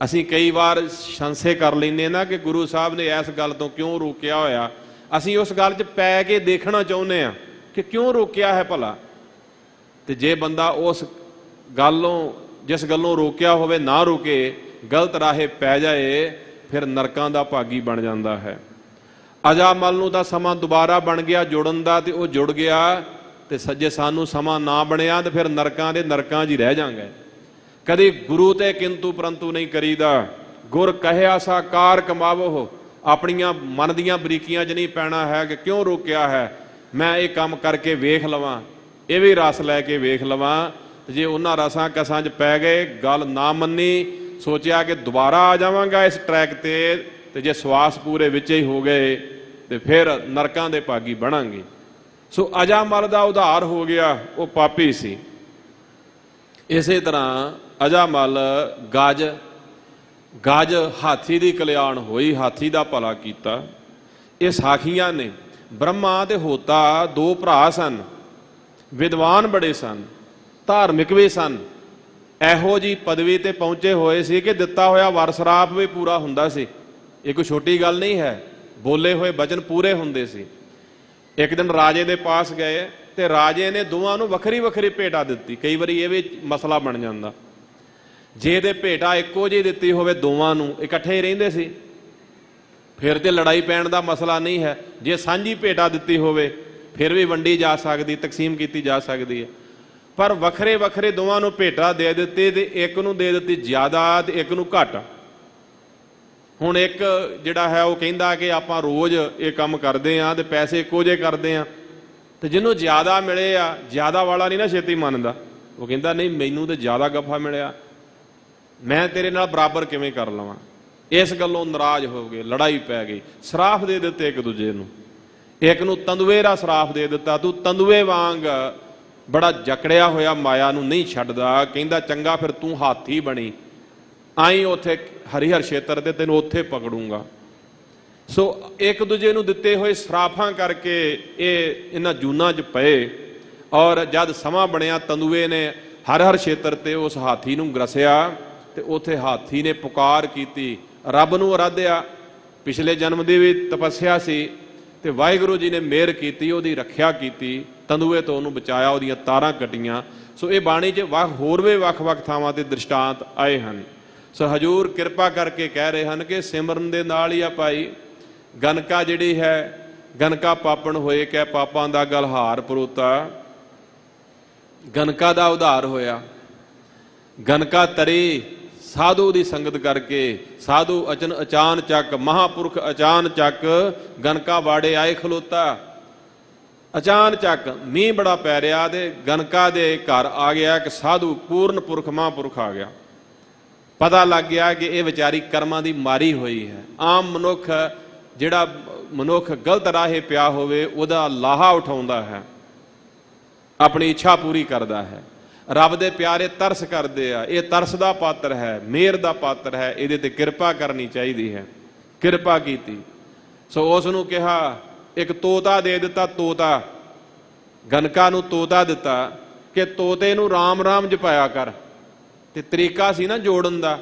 ਅਸੀਂ ਕਈ ਵਾਰ ਸੰਸ਼ੇ ਕਰ ਲੈਂਦੇ ਨਾ ਕਿ ਗੁਰੂ ਸਾਹਿਬ ਨੇ ਇਸ ਗੱਲ ਤੋਂ ਕਿਉਂ ਰੋਕਿਆ ਹੋਇਆ। ਅਸੀਂ ਉਸ ਗੱਲ 'ਚ ਪੈ ਕੇ ਦੇਖਣਾ ਚਾਹੁੰਦੇ ਹਾਂ ਕਿ ਕਿਉਂ ਰੋਕਿਆ ਹੈ ਭਲਾ। ਤੇ ਜੇ ਬੰਦਾ ਉਸ ਗੱਲੋਂ, ਜਿਸ ਗੱਲੋਂ ਰੋਕਿਆ ਹੋਵੇ, ਨਾ ਰੁਕੇ, ਗਲਤ ਰਾਹੇ ਪੈ ਜਾਏ, ਫਿਰ ਨਰਕਾਂ ਦਾ ਭਾਗੀ ਬਣ ਜਾਂਦਾ ਹੈ। ਅਜਾਮਲ ਨੂੰ ਤਾਂ ਸਮਾਂ ਦੁਬਾਰਾ ਬਣ ਗਿਆ ਜੁੜਨ ਦਾ, ਤੇ ਉਹ ਜੁੜ ਗਿਆ। ਤੇ ਸੱਜੇ ਸਾਨੂੰ ਸਮਾਂ ਨਾ ਬਣਿਆ ਤੇ ਫਿਰ ਨਰਕਾਂ ਦੇ ਨਰਕਾਂ 'ਚ ਹੀ ਰਹਿ ਜਾਂਗੇ। ਕਦੇ ਗੁਰੂ ਤੇ ਕਿੰਤੂ ਪਰੰਤੂ ਨਹੀਂ ਕਰੀਦਾ। ਗੁਰ ਕਹਿਆ ਸਾ ਕਾਰ ਕਮਾਵੋ, ਆਪਣੀਆਂ ਮਨ ਦੀਆਂ ਬਰੀਕੀਆਂ 'ਚ ਨਹੀਂ ਪੈਣਾ ਹੈ ਕਿ ਕਿਉਂ ਰੋਕਿਆ ਹੈ, ਮੈਂ ਇਹ ਕੰਮ ਕਰਕੇ ਵੇਖ ਲਵਾਂ, ਇਹ ਵੀ ਰਸ ਲੈ ਕੇ ਵੇਖ ਲਵਾਂ। ਤੇ ਜੇ ਉਹਨਾਂ ਰਸਾਂ ਕਸਾਂ 'ਚ ਪੈ ਗਏ, ਗੱਲ ਨਾ ਮੰਨੀ, ਸੋਚਿਆ ਕਿ ਦੁਬਾਰਾ ਆ ਜਾਵਾਂਗਾ ਇਸ ਟਰੈਕ ਤੇ ਜੇ ਸਵਾਸ ਪੂਰੇ ਵਿੱਚ ਹੀ ਹੋ ਗਏ ਤੇ ਫਿਰ ਨਰਕਾਂ ਦੇ ਭਾਗੀ ਬਣਾਂਗੇ। ਸੋ ਅਜਾਮਲ ਦਾ ਉਧਾਰ ਹੋ ਗਿਆ, ਉਹ ਪਾਪੀ ਸੀ। ਇਸੇ ਤਰ੍ਹਾਂ ਅਜਾਮਲ ਗਜ ਹਾਥੀ ਦੀ ਕਲਿਆਣ ਹੋਈ, ਹਾਥੀ ਦਾ ਭਲਾ ਕੀਤਾ। ਇਹ ਸਾਖੀਆਂ ਨੇ। ਬ੍ਰਹਮਾ ਤੇ ਹੋਤਾ ਦੋ ਭਰਾ ਸਨ, ਵਿਦਵਾਨ ਬੜੇ ਸਨ, ਧਾਰਮਿਕ ਵੀ ਸਨ। ਇਹੋ ਜੀ ਪਦਵੀ ਤੇ ਪਹੁੰਚੇ ਹੋਏ ਸੀ ਕਿ ਦਿੱਤਾ ਹੋਇਆ ਵਰ ਸਰਾਪ ਵੀ ਪੂਰਾ ਹੁੰਦਾ ਸੀ। ਇਹ ਕੋਈ ਛੋਟੀ ਗੱਲ ਨਹੀਂ ਹੈ, ਬੋਲੇ ਹੋਏ ਬਚਨ ਪੂਰੇ ਹੁੰਦੇ ਸੀ। ਇੱਕ ਦਿਨ ਰਾਜੇ ਦੇ ਪਾਸ ਗਏ ਤੇ ਰਾਜੇ ਨੇ ਦੋਵਾਂ ਨੂੰ ਵੱਖਰੀ ਵੱਖਰੀ ਭੇਟਾ ਦਿੱਤੀ। ਕਈ ਵਾਰੀ ਇਹ ਵੀ ਮਸਲਾ ਬਣ ਜਾਂਦਾ, ਜੇ ਤੇ ਭੇਟਾ ਇੱਕੋ ਜਿਹੀ ਦਿੱਤੀ ਹੋਵੇ, ਦੋਵਾਂ ਨੂੰ ਇਕੱਠੇ ਹੀ ਰਹਿੰਦੇ ਸੀ, ਫਿਰ ਤੇ ਲੜਾਈ ਪੈਣ ਦਾ ਮਸਲਾ ਨਹੀਂ ਹੈ। ਜੇ ਸਾਂਝੀ ਭੇਟਾ ਦਿੱਤੀ ਹੋਵੇ ਫਿਰ ਵੀ ਵੰਡੀ ਜਾ ਸਕਦੀ, ਤਕਸੀਮ ਕੀਤੀ ਜਾ ਸਕਦੀ ਹੈ। ਪਰ ਵੱਖਰੇ ਵੱਖਰੇ ਦੋਵਾਂ ਨੂੰ ਭੇਟਾ ਦੇ ਦਿੱਤੀ, ਤੇ ਇੱਕ ਨੂੰ ਦੇ ਦਿੱਤੀ ਜ਼ਿਆਦਾ ਤੇ ਇੱਕ ਨੂੰ ਘੱਟ। ਹੁਣ ਇੱਕ ਜਿਹੜਾ ਹੈ ਉਹ ਕਹਿੰਦਾ ਕਿ ਆਪਾਂ ਰੋਜ਼ ਇਹ ਕੰਮ ਕਰਦੇ ਹਾਂ ਤੇ ਪੈਸੇ ਇੱਕੋ ਜਿਹੇ ਕਰਦੇ ਹਾਂ, ਤੇ ਜਿਹਨੂੰ ਜ਼ਿਆਦਾ ਮਿਲੇ ਆ, ਜ਼ਿਆਦਾ ਵਾਲਾ ਨਹੀਂ ਨਾ ਛੇਤੀ ਮੰਨਦਾ। ਉਹ ਕਹਿੰਦਾ ਨਹੀਂ, ਮੈਨੂੰ ਤਾਂ ਜ਼ਿਆਦਾ ਗੱਫਾ ਮਿਲਿਆ, ਮੈਂ ਤੇਰੇ ਨਾਲ ਬਰਾਬਰ ਕਿਵੇਂ ਕਰ ਲਵਾਂ। ਇਸ ਗੱਲੋਂ ਨਾਰਾਜ਼ ਹੋ ਗਏ, ਲੜਾਈ ਪੈ ਗਈ, ਸਰਾਫ ਦੇ ਦਿੱਤੇ ਇੱਕ ਦੂਜੇ ਨੂੰ। ਇੱਕ ਨੂੰ ਤੰਦੂਏ ਦਾ ਸਰਾਫ ਦੇ ਦਿੱਤਾ, ਤੂੰ ਤੰਦੂਏ ਵਾਂਗ ਬੜਾ ਜਕੜਿਆ ਹੋਇਆ ਮਾਇਆ ਨੂੰ ਨਹੀਂ ਛੱਡਦਾ। ਕਹਿੰਦਾ ਚੰਗਾ ਫਿਰ ਤੂੰ ਹਾਥੀ ਬਣੀ, ਆਈ ਉੱਥੇ ਹਰੀਹਰ ਖੇਤਰ ਤੇ ਤੈਨੂੰ ਉੱਥੇ ਪਕੜੂੰਗਾ। ਸੋ ਇੱਕ ਦੂਜੇ ਨੂੰ ਦਿੱਤੇ ਹੋਏ ਸਰਾਫਾਂ ਕਰਕੇ ਇਹਨਾਂ ਜੂਨਾਂ 'ਚ ਪਏ। ਔਰ ਜਦ ਸਮਾਂ ਬਣਿਆ, ਤੰਦੂਏ ਨੇ ਹਰ ਖੇਤਰ ਤੇ ਉਸ ਹਾਥੀ ਨੂੰ ਗਰਸਿਆ, ਤੇ ਉੱਥੇ ਹਾਥੀ ਨੇ ਪੁਕਾਰ ਕੀਤੀ, ਰੱਬ ਨੂੰ ਅਰਾਧਿਆ। ਪਿਛਲੇ ਜਨਮ ਦੀ ਵੀ ਤਪੱਸਿਆ ਸੀ, ਤੇ ਵਾਹਿਗੁਰੂ ਜੀ ਨੇ ਮਿਹਰ ਕੀਤੀ, ਉਹਦੀ ਰੱਖਿਆ ਕੀਤੀ, ਤੰਦੂਏ ਤੋਂ ਉਹਨੂੰ ਬਚਾਇਆ, ਉਹਦੀਆਂ ਤਾਰਾਂ ਕੱਟੀਆਂ। ਸੋ ਇਹ ਬਾਣੀ 'ਚ ਹੋਰ ਵੀ ਵੱਖ-ਵੱਖ ਥਾਵਾਂ ਤੇ ਦ੍ਰਿਸ਼ਟਾਂਤ ਆਏ ਹਨ। ਸੋ ਹਜੂਰ ਕਿਰਪਾ ਕਰਕੇ ਕਹਿ ਰਹੇ ਹਨ ਕਿ ਸਿਮਰਨ ਦੇ ਨਾਲ ਹੀ ਆ ਭਾਈ ਗਨਕਾ ਜਿਹੜੀ ਹੈ, ਗਨਕਾ ਪਾਪਣ ਹੋਏ ਕਹਿ ਪਾਪਾਂ ਦਾ ਗਲਹਾਰ ਪਰੋਤਾ। ਗਨਕਾ ਦਾ ਉਧਾਰ ਹੋਇਆ। ਗਨਕਾ ਤਰੀ ਸਾਧੂ ਦੀ ਸੰਗਤ ਕਰਕੇ, ਸਾਧੂ ਅਚਾਨ ਚੱਕ, ਮਹਾਂਪੁਰਖ ਅਚਾਨ ਚੱਕ ਗਨਕਾ ਵਾੜੇ ਆਏ ਖਲੋਤਾ। ਅਚਾਨ ਚੱਕ ਮੀਂਹ ਬੜਾ ਪੈ ਰਿਹਾ ਤੇ ਗਨਕਾ ਦੇ ਘਰ ਆ ਗਿਆ ਇੱਕ ਸਾਧੂ, ਪੂਰਨ ਪੁਰਖ ਮਹਾਂਪੁਰਖ ਆ ਗਿਆ। ਪਤਾ ਲੱਗ ਗਿਆ ਕਿ ਇਹ ਵਿਚਾਰੀ ਕਰਮਾਂ ਦੀ ਮਾਰੀ ਹੋਈ ਹੈ। ਆਮ ਮਨੁੱਖ, ਜਿਹੜਾ ਮਨੁੱਖ ਗਲਤ ਰਾਹੇ ਪਿਆ ਹੋਵੇ, ਉਹਦਾ ਲਾਹਾ ਉਠਾਉਂਦਾ ਹੈ, ਆਪਣੀ ਇੱਛਾ ਪੂਰੀ ਕਰਦਾ ਹੈ। ਰੱਬ ਦੇ ਪਿਆਰੇ ਤਰਸ ਕਰਦੇ ਆ, ਇਹ ਤਰਸ ਦਾ ਪਾਤਰ ਹੈ, ਮਿਹਰ ਦਾ ਪਾਤਰ ਹੈ, ਇਹਦੇ ਤੇ ਕਿਰਪਾ ਕਰਨੀ ਚਾਹੀਦੀ ਹੈ। ਕਿਰਪਾ ਕੀਤੀ। ਸੋ ਉਸ ਨੂੰ ਕਿਹਾ, ਇੱਕ ਤੋਤਾ ਦੇ ਦਿੱਤਾ। ਤੋਤਾ, ਗਨਕਾ ਨੂੰ ਤੋਤਾ ਦਿੱਤਾ ਕਿ ਤੋਤੇ ਨੂੰ ਰਾਮ ਰਾਮ ਜਪਾਇਆ ਕਰ। ਤੇ ਤਰੀਕਾ ਸੀ ਨਾ ਜੋੜਨ ਦਾ।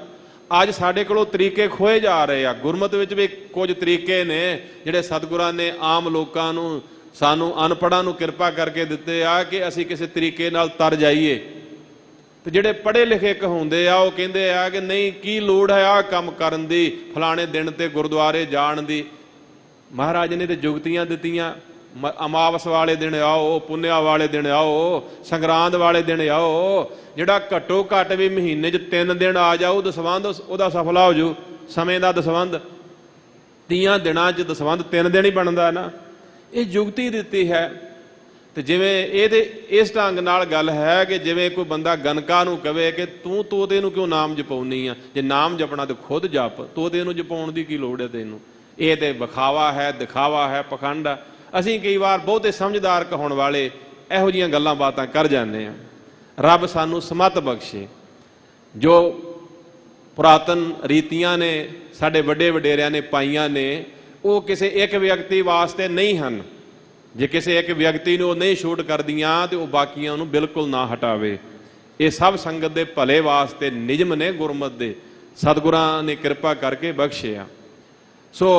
ਅੱਜ ਸਾਡੇ ਕੋਲੋਂ ਤਰੀਕੇ ਖੋਏ ਜਾ ਰਹੇ ਆ। ਗੁਰਮਤਿ ਵਿੱਚ ਵੀ ਕੁਝ ਤਰੀਕੇ ਨੇ ਜਿਹੜੇ ਸਤਿਗੁਰਾਂ ਨੇ ਆਮ ਲੋਕਾਂ ਨੂੰ, ਸਾਨੂੰ ਅਨਪੜ੍ਹਾਂ ਨੂੰ ਕਿਰਪਾ ਕਰਕੇ ਦਿੱਤੇ ਆ ਕਿ ਅਸੀਂ ਕਿਸੇ ਤਰੀਕੇ ਨਾਲ ਤਰ ਜਾਈਏ। ਤੇ ਜਿਹੜੇ ਪੜ੍ਹੇ ਲਿਖੇ ਕਹਾਉਂਦੇ ਆ ਉਹ ਕਹਿੰਦੇ ਆ ਕਿ ਨਹੀਂ, ਕੀ ਲੋੜ ਹੈ ਆਹ ਕੰਮ ਕਰਨ ਦੀ, ਫਲਾਣੇ ਦਿਨ ਤੇ ਗੁਰਦੁਆਰੇ ਜਾਣ ਦੀ। ਮਹਾਰਾਜ ਨੇ ਤੇ ਜੁਗਤੀਆਂ ਦਿੱਤੀਆਂ, ਅਮਾਵਸ ਵਾਲੇ ਦਿਨ ਆਓ, ਪੁੰਨਿਆ ਵਾਲੇ ਦਿਨ ਆਓ, ਸੰਗਰਾਂਦ ਵਾਲੇ ਦਿਨ ਆਓ। ਜਿਹੜਾ ਘੱਟੋ ਘੱਟ ਵੀ ਮਹੀਨੇ 'ਚ 3 ਦਿਨ ਆ ਜਾਊ ਦਸਵੰਧ, ਉਹਦਾ ਸਫਲਾ ਹੋ ਜਾਊ। ਸਮੇਂ ਦਾ ਦਸਵੰਧ 30 ਦਿਨਾਂ 'ਚ ਦਸਵੰਧ 3 ਦਿਨ ਹੀ ਬਣਦਾ ਨਾ। ਇਹ ਜੁਗਤੀ ਦਿੱਤੀ ਹੈ। ਤੇ ਜਿਵੇਂ ਇਹਦੇ ਇਸ ਢੰਗ ਨਾਲ ਗੱਲ ਹੈ ਕਿ ਜਿਵੇਂ ਕੋਈ ਬੰਦਾ ਗਨਕਾ ਨੂੰ ਕਵੇ ਕਿ ਤੂੰ ਤੋਤੇ ਨੂੰ ਕਿਉਂ ਨਾਮ ਜਪਾਉਣੀ ਆ, ਜੇ ਨਾਮ ਜਪਣਾ ਤੇ ਖੁਦ ਜਪ, ਤੋਤੇ ਨੂੰ ਜਪਾਉਣ ਦੀ ਕੀ ਲੋੜ ਹੈ ਤੈਨੂੰ। ਇਹ ਤੇ ਵਿਖਾਵਾ ਹੈ, ਦਿਖਾਵਾ ਹੈ, ਪਖੰਡ ਆ। ਅਸੀਂ ਕਈ ਵਾਰ ਬਹੁਤੇ ਸਮਝਦਾਰ ਕਹਾਉਣ ਵਾਲੇ ਇਹੋ ਜਿਹੀਆਂ ਗੱਲਾਂ ਬਾਤਾਂ ਕਰ ਜਾਂਦੇ ਹਾਂ। ਰੱਬ ਸਾਨੂੰ ਸਮੱਤ ਬਖਸ਼ੇ। ਜੋ ਪੁਰਾਤਨ ਰੀਤੀਆਂ ਨੇ ਸਾਡੇ ਵੱਡੇ ਵਡੇਰਿਆਂ ਨੇ ਪਾਈਆਂ ਨੇ, ਉਹ ਕਿਸੇ ਇੱਕ ਵਿਅਕਤੀ ਵਾਸਤੇ ਨਹੀਂ ਹਨ। ਜੇ ਕਿਸੇ ਇੱਕ ਵਿਅਕਤੀ ਨੂੰ ਉਹ ਨਹੀਂ ਛੂਟ ਕਰਦੀਆਂ ਤੇ ਉਹ ਬਾਕੀਆਂ ਨੂੰ ਬਿਲਕੁਲ ਨਾ ਹਟਾਵੇ। ਇਹ ਸਭ ਸੰਗਤ ਦੇ ਭਲੇ ਵਾਸਤੇ ਨਿਯਮ ਨੇ ਗੁਰਮਤਿ ਦੇ, ਸਤਿਗੁਰਾਂ ਨੇ ਕਿਰਪਾ ਕਰਕੇ ਬਖਸ਼ਿਆ। ਸੋ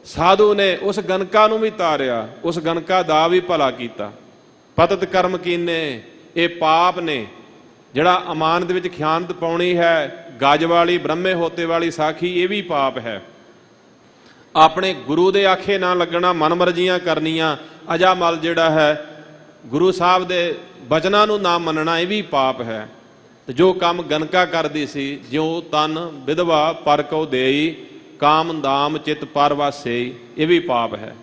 ਸਾਧੂ ਨੇ ਉਸ ਗਨਕਾ ਨੂੰ ਵੀ ਤਾਰਿਆ, ਉਸ ਗਨਕਾ ਦਾ ਵੀ ਭਲਾ ਕੀਤਾ। ਪਤਿਤ ਕਰਮ ਕੀਨੇ, ਇਹ ਪਾਪ ਨੇ। ਜਿਹੜਾ ਅਮਾਨਤ ਵਿੱਚ ਖਿਆਨਤ ਪਾਉਣੀ ਹੈ, ਗੱਜ ਵਾਲੀ, ਬ੍ਰਹਮੇ ਹੋਤੇ ਵਾਲੀ ਸਾਖੀ, ਇਹ ਵੀ ਪਾਪ ਹੈ। ਆਪਣੇ ਗੁਰੂ ਦੇ ਆਖੇ ਨਾ ਲੱਗਣਾ, ਮਨਮਰਜ਼ੀਆਂ ਕਰਨੀਆਂ, ਅਜਾਮਲ ਜਿਹੜਾ ਹੈ ਗੁਰੂ ਸਾਹਿਬ ਦੇ ਬਚਨਾਂ ਨੂੰ ਨਾ ਮੰਨਣਾ, ਇਹ ਵੀ ਪਾਪ ਹੈ। ਤੇ ਜੋ ਕੰਮ ਗਨਕਾ ਕਰਦੀ ਸੀ, ਜਿਉ ਤਨ ਵਿਧਵਾ ਪਰ ਕਉ ਦੇਈ, ਕਾਮ ਦਾਮ ਚਿਤ ਪਰ ਵਾਸੇਈ, ਇਹ ਵੀ ਪਾਪ ਹੈ।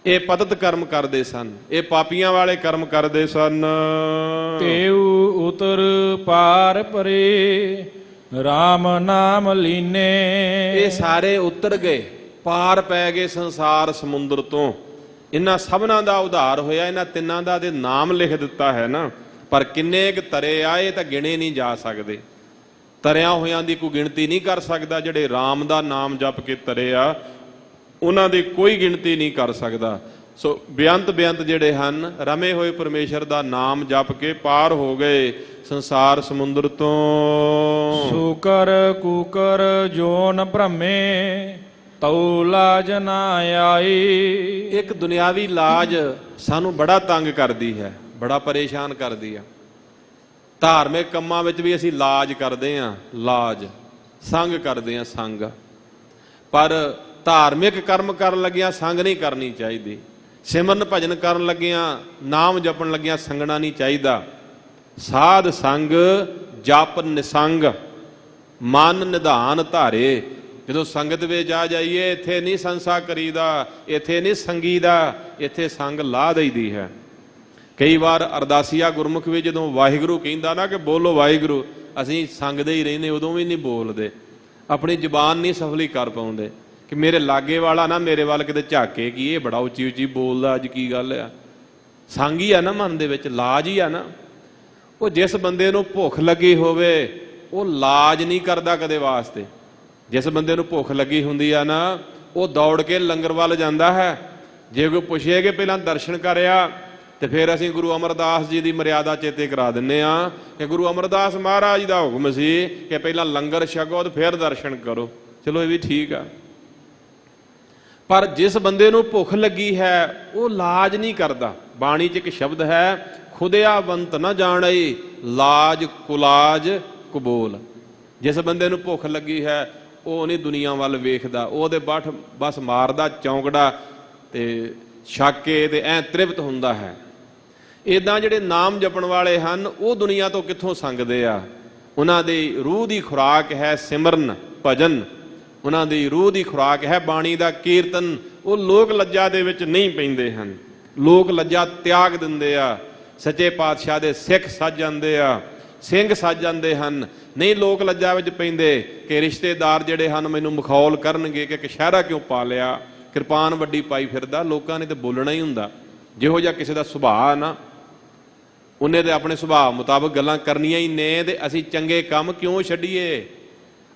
ਇਹ ਪਤਿਤ ਕਰਮ ਕਰਦੇ ਸਨ, ਇਹ ਪਾਪੀਆਂ ਵਾਲੇ ਕਰਮ ਕਰਦੇ ਸਨ। ਤੇਉ ਉਤਰ ਪਾਰ ਪਰੇ, ਰਾਮ ਨਾਮ ਲੀਨੇ। ਇਹ ਸਾਰੇ ਉਤਰ ਗਏ, ਪਾਰ ਪੈ ਗਏ ਸੰਸਾਰ ਸਮੁੰਦਰ ਤੋਂ। ਇਹਨਾਂ ਸਭਨਾਂ ਦਾ ਉਧਾਰ ਹੋਇਆ, ਇਹਨਾਂ ਤਿੰਨਾਂ ਦਾ ਤੇ ਨਾਮ ਲਿਖ ਦਿੱਤਾ ਹੈ ਨਾ। ਪਰ ਕਿੰਨੇ ਕੁ ਤਰੇ ਆਏ ਤਾਂ ਗਿਣੇ ਨਹੀਂ ਜਾ ਸਕਦੇ। ਤਰਿਆਂ ਹੋਇਆਂ ਦੀ ਕੋਈ ਗਿਣਤੀ ਨਹੀਂ ਕਰ ਸਕਦਾ। ਜਿਹੜੇ ਰਾਮ ਦਾ ਨਾਮ ਜਪ ਕੇ ਤਰੇ ਆ, ਉਹਨਾਂ ਦੀ ਕੋਈ ਗਿਣਤੀ ਨਹੀਂ ਕਰ ਸਕਦਾ। ਸੋ ਬੇਅੰਤ ਬੇਅੰਤ ਜਿਹੜੇ ਹਨ, ਰਮੇ ਹੋਏ ਪਰਮੇਸ਼ਰ ਦਾ ਨਾਮ ਜਪ ਕੇ ਪਾਰ ਹੋ ਗਏ ਸੰਸਾਰ ਸਮੁੰਦਰ ਤੋਂ। ਸੂਕਰ ਕੂਕਰ ਜੋਨ ਭ੍ਰਮੇ, ਤਉ ਲਾਜ ਨਾ ਆਈ। ਇੱਕ ਦੁਨਿਆਵੀ ਲਾਜ ਸਾਨੂੰ ਬੜਾ ਤੰਗ ਕਰਦੀ ਹੈ, ਬੜਾ ਪਰੇਸ਼ਾਨ ਕਰਦੀ ਆ। ਧਾਰਮਿਕ ਕੰਮਾਂ ਵਿੱਚ ਵੀ ਅਸੀਂ ਲਾਜ ਕਰਦੇ ਹਾਂ, ਲਾਜ, ਸੰਗ ਕਰਦੇ ਹਾਂ, ਸੰਗ। ਪਰ ਧਾਰਮਿਕ ਕਰਮ ਕਰਨ ਲੱਗਿਆਂ ਸੰਗ ਨਹੀਂ ਕਰਨੀ ਚਾਹੀਦੀ। ਸਿਮਰਨ ਭਜਨ ਕਰਨ ਲੱਗਿਆਂ, ਨਾਮ ਜਪਣ ਲੱਗਿਆਂ ਸੰਗਣਾ ਨਹੀਂ ਚਾਹੀਦਾ। ਸਾਧ ਸੰਗ ਜਪ ਨਿਸੰਗ, ਮਨ ਨਿਧਾਨ ਧਾਰੇ। ਜਦੋਂ ਸੰਗਤ ਵਿੱਚ ਆ ਜਾਈਏ, ਇੱਥੇ ਨਹੀਂ ਸੰਸਾ ਕਰੀਦਾ, ਇੱਥੇ ਨਹੀਂ ਸੰਗੀਦਾ, ਇੱਥੇ ਸੰਗ ਲਾ ਦਈਦੀ ਹੈ। ਕਈ ਵਾਰ ਅਰਦਾਸੀਆ ਗੁਰਮੁਖ ਵੀ ਜਦੋਂ ਵਾਹਿਗੁਰੂ ਕਹਿੰਦਾ ਨਾ ਕਿ ਬੋਲੋ ਵਾਹਿਗੁਰੂ, ਅਸੀਂ ਸੰਗਦੇ ਹੀ ਰਹਿੰਦੇ, ਉਦੋਂ ਵੀ ਨਹੀਂ ਬੋਲਦੇ। ਆਪਣੀ ਜ਼ੁਬਾਨ ਨਹੀਂ ਸਫਲੀ ਕਰ ਪਾਉਂਦੇ ਕਿ ਮੇਰੇ ਲਾਗੇ ਵਾਲਾ ਨਾ ਮੇਰੇ ਵੱਲ ਕਿਤੇ ਝਾਕੇ ਕਿ ਇਹ ਬੜਾ ਉੱਚੀ ਉੱਚੀ ਬੋਲਦਾ, ਅੱਜ ਕੀ ਗੱਲ ਆ। ਸੰਗ ਹੀ ਆ ਨਾ, ਮਨ ਦੇ ਵਿੱਚ ਲਾਜ ਹੀ ਆ ਨਾ। ਉਹ ਜਿਸ ਬੰਦੇ ਨੂੰ ਭੁੱਖ ਲੱਗੀ ਹੋਵੇ, ਉਹ ਲਾਜ ਨਹੀਂ ਕਰਦਾ ਕਦੇ ਵਾਸਤੇ। ਜਿਸ ਬੰਦੇ ਨੂੰ ਭੁੱਖ ਲੱਗੀ ਹੁੰਦੀ ਆ ਨਾ, ਉਹ ਦੌੜ ਕੇ ਲੰਗਰ ਵੱਲ ਜਾਂਦਾ ਹੈ। ਜੇ ਕੋਈ ਪੁੱਛੇ ਕਿ ਪਹਿਲਾਂ ਦਰਸ਼ਨ ਕਰਿਆ, ਤੇ ਫਿਰ ਅਸੀਂ ਗੁਰੂ ਅਮਰਦਾਸ ਜੀ ਦੀ ਮਰਿਆਦਾ ਚੇਤੇ ਕਰਾ ਦਿੰਦੇ ਹਾਂ ਕਿ ਗੁਰੂ ਅਮਰਦਾਸ ਮਹਾਰਾਜ ਦਾ ਹੁਕਮ ਸੀ ਕਿ ਪਹਿਲਾਂ ਲੰਗਰ ਛਕੋ ਤੇ ਫਿਰ ਦਰਸ਼ਨ ਕਰੋ। ਚਲੋ ਇਹ ਵੀ ਠੀਕ ਆ। ਪਰ ਜਿਸ ਬੰਦੇ ਨੂੰ ਭੁੱਖ ਲੱਗੀ ਹੈ, ਉਹ ਲਾਜ ਨਹੀਂ ਕਰਦਾ। ਬਾਣੀ 'ਚ ਇੱਕ ਸ਼ਬਦ ਹੈ, ਖੁਦਿਆਵੰਤ ਨਾ ਜਾਣਈ, ਲਾਜ ਕੁਲਾਜ ਕਬੂਲ। ਜਿਸ ਬੰਦੇ ਨੂੰ ਭੁੱਖ ਲੱਗੀ ਹੈ, ਉਹ ਨਹੀਂ ਦੁਨੀਆ ਵੱਲ ਵੇਖਦਾ, ਉਹਦੇ ਬਸ ਮਾਰਦਾ ਚੌਂਕੜਾ ਤੇ ਛਕ ਕੇ ਤੇ ਐ ਤ੍ਰਿਪਤ ਹੁੰਦਾ ਹੈ। ਇੱਦਾਂ ਜਿਹੜੇ ਨਾਮ ਜਪਣ ਵਾਲੇ ਹਨ, ਉਹ ਦੁਨੀਆ ਤੋਂ ਕਿੱਥੋਂ ਸੰਗਦੇ ਆ। ਉਹਨਾਂ ਦੀ ਰੂਹ ਦੀ ਖੁਰਾਕ ਹੈ ਸਿਮਰਨ ਭਜਨ, ਉਹਨਾਂ ਦੀ ਰੂਹ ਦੀ ਖੁਰਾਕ ਹੈ ਬਾਣੀ ਦਾ ਕੀਰਤਨ। ਉਹ ਲੋਕ ਲੱਜਾ ਦੇ ਵਿੱਚ ਨਹੀਂ ਪੈਂਦੇ ਹਨ। ਲੋਕ ਲੱਜਾ ਤਿਆਗ ਦਿੰਦੇ ਆ। ਸੱਚੇ ਪਾਤਸ਼ਾਹ ਦੇ ਸਿੱਖ ਸੱਜ ਜਾਂਦੇ ਆ, ਸਿੰਘ ਸੱਜ ਜਾਂਦੇ ਹਨ। ਨਹੀਂ ਲੋਕ ਲੱਜਾ ਵਿੱਚ ਪੈਂਦੇ ਕਿ ਰਿਸ਼ਤੇਦਾਰ ਜਿਹੜੇ ਹਨ ਮੈਨੂੰ ਮਖੌਲ ਕਰਨਗੇ ਕਿ ਕਸ਼ਹਿਰਾ ਕਿਉਂ ਪਾ ਲਿਆ, ਕਿਰਪਾਨ ਵੱਡੀ ਪਾਈ ਫਿਰਦਾ। ਲੋਕਾਂ ਨੇ ਤਾਂ ਬੋਲਣਾ ਹੀ ਹੁੰਦਾ। ਜਿਹੋ ਜਿਹਾ ਕਿਸੇ ਦਾ ਸੁਭਾਅ ਨਾ, ਉਹਨੇ ਤੇ ਆਪਣੇ ਸੁਭਾਅ ਮੁਤਾਬਕ ਗੱਲਾਂ ਕਰਨੀਆਂ ਹੀ ਨੇ। ਤੇ ਅਸੀਂ ਚੰਗੇ ਕੰਮ ਕਿਉਂ ਛੱਡੀਏ?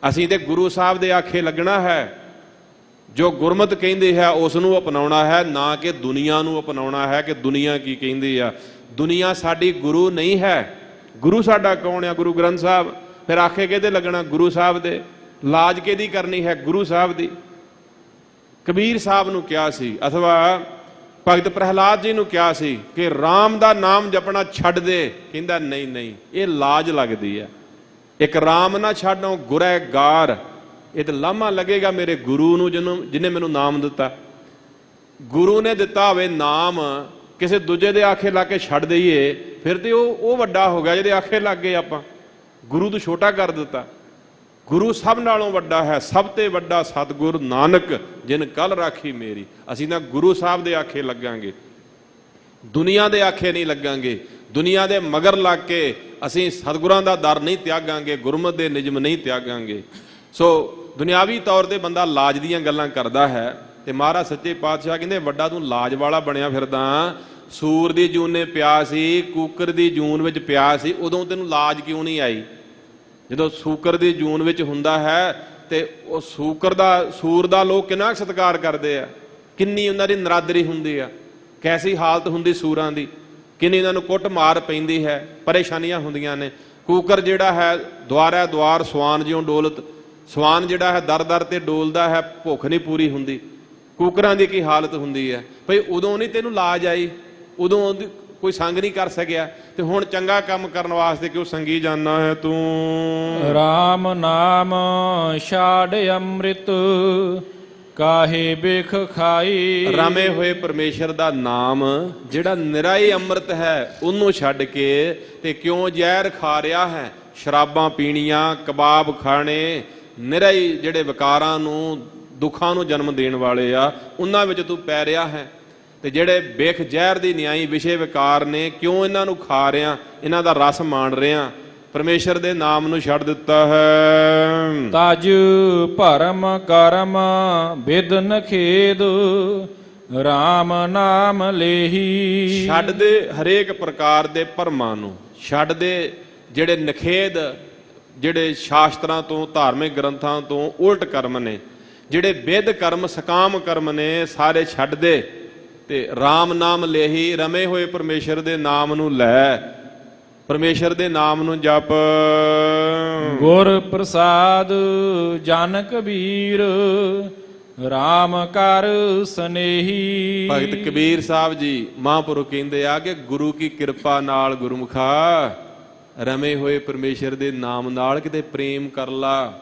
ਅਸੀਂ ਤੇ ਗੁਰੂ ਸਾਹਿਬ ਦੇ ਆਖੇ ਲੱਗਣਾ ਹੈ। ਜੋ ਗੁਰਮਤਿ ਕਹਿੰਦੇ ਹੈ ਉਸ ਨੂੰ ਅਪਣਾਉਣਾ ਹੈ, ਨਾ ਕਿ ਦੁਨੀਆ ਨੂੰ ਅਪਣਾਉਣਾ ਹੈ ਕਿ ਦੁਨੀਆ ਕੀ ਕਹਿੰਦੀ ਆ। ਦੁਨੀਆ ਸਾਡੀ ਗੁਰੂ ਨਹੀਂ ਹੈ। ਗੁਰੂ ਸਾਡਾ ਕੌਣ ਆ? ਗੁਰੂ ਗ੍ਰੰਥ ਸਾਹਿਬ। ਫਿਰ ਆਖੇ ਕਿਹਦੇ ਲੱਗਣਾ? ਗੁਰੂ ਸਾਹਿਬ ਦੇ। ਲਾਜ ਕਿਹਦੀ ਕਰਨੀ ਹੈ? ਗੁਰੂ ਸਾਹਿਬ ਦੀ। ਕਬੀਰ ਸਾਹਿਬ ਨੂੰ ਕਿਹਾ ਸੀ, ਅਥਵਾ ਭਗਤ ਪ੍ਰਹਿਲਾਦ ਜੀ ਨੂੰ ਕਿਹਾ ਸੀ ਕਿ ਰਾਮ ਦਾ ਨਾਮ ਜਪਣਾ ਛੱਡ ਦੇ। ਕਹਿੰਦਾ ਨਹੀਂ ਨਹੀਂ, ਇਹ ਲਾਜ ਲੱਗਦੀ ਹੈ। ਇੱਕ ਰਾਮ ਨਾ ਛੱਡੋ ਗੁਰੈਗਾਰ, ਇਹ ਤਾਂ ਲਾਮਾ ਲੱਗੇਗਾ ਮੇਰੇ ਗੁਰੂ ਨੂੰ, ਜਿਹਨੇ ਮੈਨੂੰ ਨਾਮ ਦਿੱਤਾ। ਗੁਰੂ ਨੇ ਦਿੱਤਾ ਹੋਵੇ ਨਾਮ, ਕਿਸੇ ਦੂਜੇ ਦੇ ਆਖੇ ਲਾ ਕੇ ਛੱਡ ਦਈਏ, ਫਿਰ ਤੇ ਉਹ ਵੱਡਾ ਹੋ ਗਿਆ ਜਿਹਦੇ ਆਖੇ ਲੱਗ ਗਏ ਆਪਾਂ। ਗੁਰੂ ਤੋਂ ਛੋਟਾ ਕਰ ਦਿੱਤਾ। ਗੁਰੂ ਸਭ ਨਾਲੋਂ ਵੱਡਾ ਹੈ, ਸਭ ਤੇ ਵੱਡਾ ਸਤਿਗੁਰ ਨਾਨਕ ਜਿਨ ਕੱਲ ਰਾਖੀ ਮੇਰੀ। ਅਸੀਂ ਤਾਂ ਗੁਰੂ ਸਾਹਿਬ ਦੇ ਆਖੇ ਲੱਗਾਂਗੇ, ਦੁਨੀਆ ਦੇ ਆਖੇ ਨਹੀਂ ਲੱਗਾਂਗੇ। ਦੁਨੀਆ ਦੇ ਮਗਰ ਲੱਗ ਕੇ ਅਸੀਂ ਸਤਿਗੁਰਾਂ ਦਾ ਦਰ ਨਹੀਂ ਤਿਆਗਾਂਗੇ, ਗੁਰਮਤਿ ਦੇ ਨਿਯਮ ਨਹੀਂ ਤਿਆਗਾਂਗੇ। ਸੋ ਦੁਨਿਆਵੀ ਤੌਰ ਤੇ ਬੰਦਾ ਲਾਜ ਦੀਆਂ ਗੱਲਾਂ ਕਰਦਾ ਹੈ, ਤੇ ਮਹਾਰਾਜ ਸੱਚੇ ਪਾਤਸ਼ਾਹ ਕਹਿੰਦੇ ਵੱਡਾ ਤੂੰ ਲਾਜ ਵਾਲਾ ਬਣਿਆ ਫਿਰਦਾ। ਸੂਰ ਦੀ ਜੂਨ ਨੇ ਪਿਆ ਸੀ, ਕੂਕਰ ਦੀ ਜੂਨ ਵਿੱਚ ਪਿਆ ਸੀ, ਉਦੋਂ ਤੈਨੂੰ ਲਾਜ ਕਿਉਂ ਨਹੀਂ ਆਈ? ਜਦੋਂ ਸੂਕਰ ਦੀ ਜੂਨ ਵਿੱਚ ਹੁੰਦਾ ਹੈ ਤੇ ਉਹ ਸੂਰ ਦਾ ਲੋਕ ਕਿੰਨਾ ਸਤਿਕਾਰ ਕਰਦੇ ਆ, ਕਿੰਨੀ ਉਹਨਾਂ ਦੀ ਨਰਾਦਰੀ ਹੁੰਦੀ ਆ, ਕੈਸੀ ਹਾਲਤ ਹੁੰਦੀ ਸੂਰਾਂ ਦੀ, ਕਿੰਨੀ ਉਹਨਾਂ ਨੂੰ ਕੁੱਟ ਮਾਰ ਪੈਂਦੀ ਹੈ, ਪਰੇਸ਼ਾਨੀਆਂ ਹੁੰਦੀਆਂ ਨੇ। ਕੂਕਰ ਜਿਹੜਾ ਹੈ ਦੁਆਰਾ ਦੁਆਰ ਸਵਾਨ ਜਿਉਂ ਡੋਲਤ, ਸਵਾਨ ਜਿਹੜਾ ਹੈ ਦਰ ਦਰ ਤੇ ਡੋਲਦਾ ਹੈ, ਭੁੱਖ ਨਹੀਂ ਪੂਰੀ ਹੁੰਦੀ। ਕੂਕਰਾਂ ਦੀ ਕੀ ਹਾਲਤ ਹੁੰਦੀ ਹੈ ਭਈ। ਉਦੋਂ ਨਹੀਂ ਤੈਨੂੰ ਲਾਜ ਆਈ, ਉਦੋਂ ਕੋਈ ਸੰਗ ਨਹੀਂ ਕਰ ਸਕਿਆ, ਤੇ ਹੁਣ ਚੰਗਾ ਕੰਮ ਕਰਨ ਵਾਸਤੇ ਕਿਉਂ ਸੰਗੀ ਜਾਨਾ ਹੈ ਤੂੰ? ਰਾਮ ਨਾਮ ਛਾੜ ਅੰਮ੍ਰਿਤ ਕਾਹੇ ਬਿਖ ਖਾਈ। ਰਮੇ ਹੋਏ ਪਰਮੇਸ਼ਰ ਦਾ ਨਾਮ ਜਿਹੜਾ ਨਿਰਾਈ ਅੰਮ੍ਰਿਤ ਹੈ, ਉਹਨੂੰ ਛੱਡ ਕੇ ਤੇ ਕਿਉਂ ਜ਼ਹਿਰ ਖਾ ਰਿਹਾ ਹੈ? ਸ਼ਰਾਬਾਂ ਪੀਣੀਆਂ, ਕਬਾਬ ਖਾਣੇ, ਨਿਰਾਈ ਜਿਹੜੇ ਵਿਕਾਰਾਂ ਨੂੰ, ਦੁੱਖਾਂ ਨੂੰ ਜਨਮ ਦੇਣ ਵਾਲੇ ਆ, ਉਹਨਾਂ ਵਿੱਚ ਤੂੰ ਪੈ ਰਿਹਾ ਹੈ। ਤੇ ਜਿਹੜੇ ਬਿਖ ਜ਼ਹਿਰ ਦੀ ਨਿਆਈ ਵਿਸ਼ੇ ਵਿਕਾਰ ਨੇ, ਕਿਉਂ ਇਹਨਾਂ ਨੂੰ ਖਾ ਰਿਹਾ, ਇਹਨਾਂ ਦਾ ਰਸ ਮਾਣ ਰਿਹਾ? ਪਰਮੇਸ਼ਰ ਦੇ ਨਾਮ ਨੂੰ ਛੱਡ ਦਿੱਤਾ ਹੈ। ਤਜ ਭਰਮ ਕਰਮ ਬਿਦ ਨਖੇਦ ਰਾਮ ਨਾਮ ਲੇਹੀ। ਛੱਡ ਦੇ ਹਰੇਕ ਪ੍ਰਕਾਰ ਦੇ ਭਰਮਾਂ ਨੂੰ, ਛੱਡ ਦੇ ਜਿਹੜੇ ਨਖੇਦ, ਜਿਹੜੇ ਸ਼ਾਸਤਰਾਂ ਤੋਂ, ਧਾਰਮਿਕ ਗ੍ਰੰਥਾਂ ਤੋਂ ਉਲਟ ਕਰਮ ਨੇ, ਜਿਹੜੇ ਵਿਦ ਕਰਮ, ਸਕਾਮ ਕਰਮ ਨੇ, ਸਾਰੇ ਛੱਡ ਦੇ ਤੇ ਰਾਮ ਨਾਮ ਲੇਹੀ। ਰਮੇ ਹੋਏ ਪਰਮੇਸ਼ਰ ਦੇ ਨਾਮ ਨੂੰ ਲੈ, ਪਰਮੇਸ਼ਰ ਦੇ ਨਾਮ ਨੂੰ ਜਪ। ਗੁਰ ਪ੍ਰਸਾਦ ਜਨ ਕਬੀਰ ਰਾਮ ਕਰ ਸਨੇਹੀ। ਭਗਤ ਕਬੀਰ ਸਾਹਿਬ ਜੀ ਮਹਾਂਪੁਰਖ ਕਹਿੰਦੇ ਆ ਕਿ ਗੁਰੂ ਕੀ ਕਿਰਪਾ ਨਾਲ ਗੁਰਮੁਖਾ ਰਮੇ ਹੋਏ ਪਰਮੇਸ਼ਰ ਦੇ ਨਾਮ ਨਾਲ ਕਿਤੇ ਪ੍ਰੇਮ ਕਰ ਲਾ।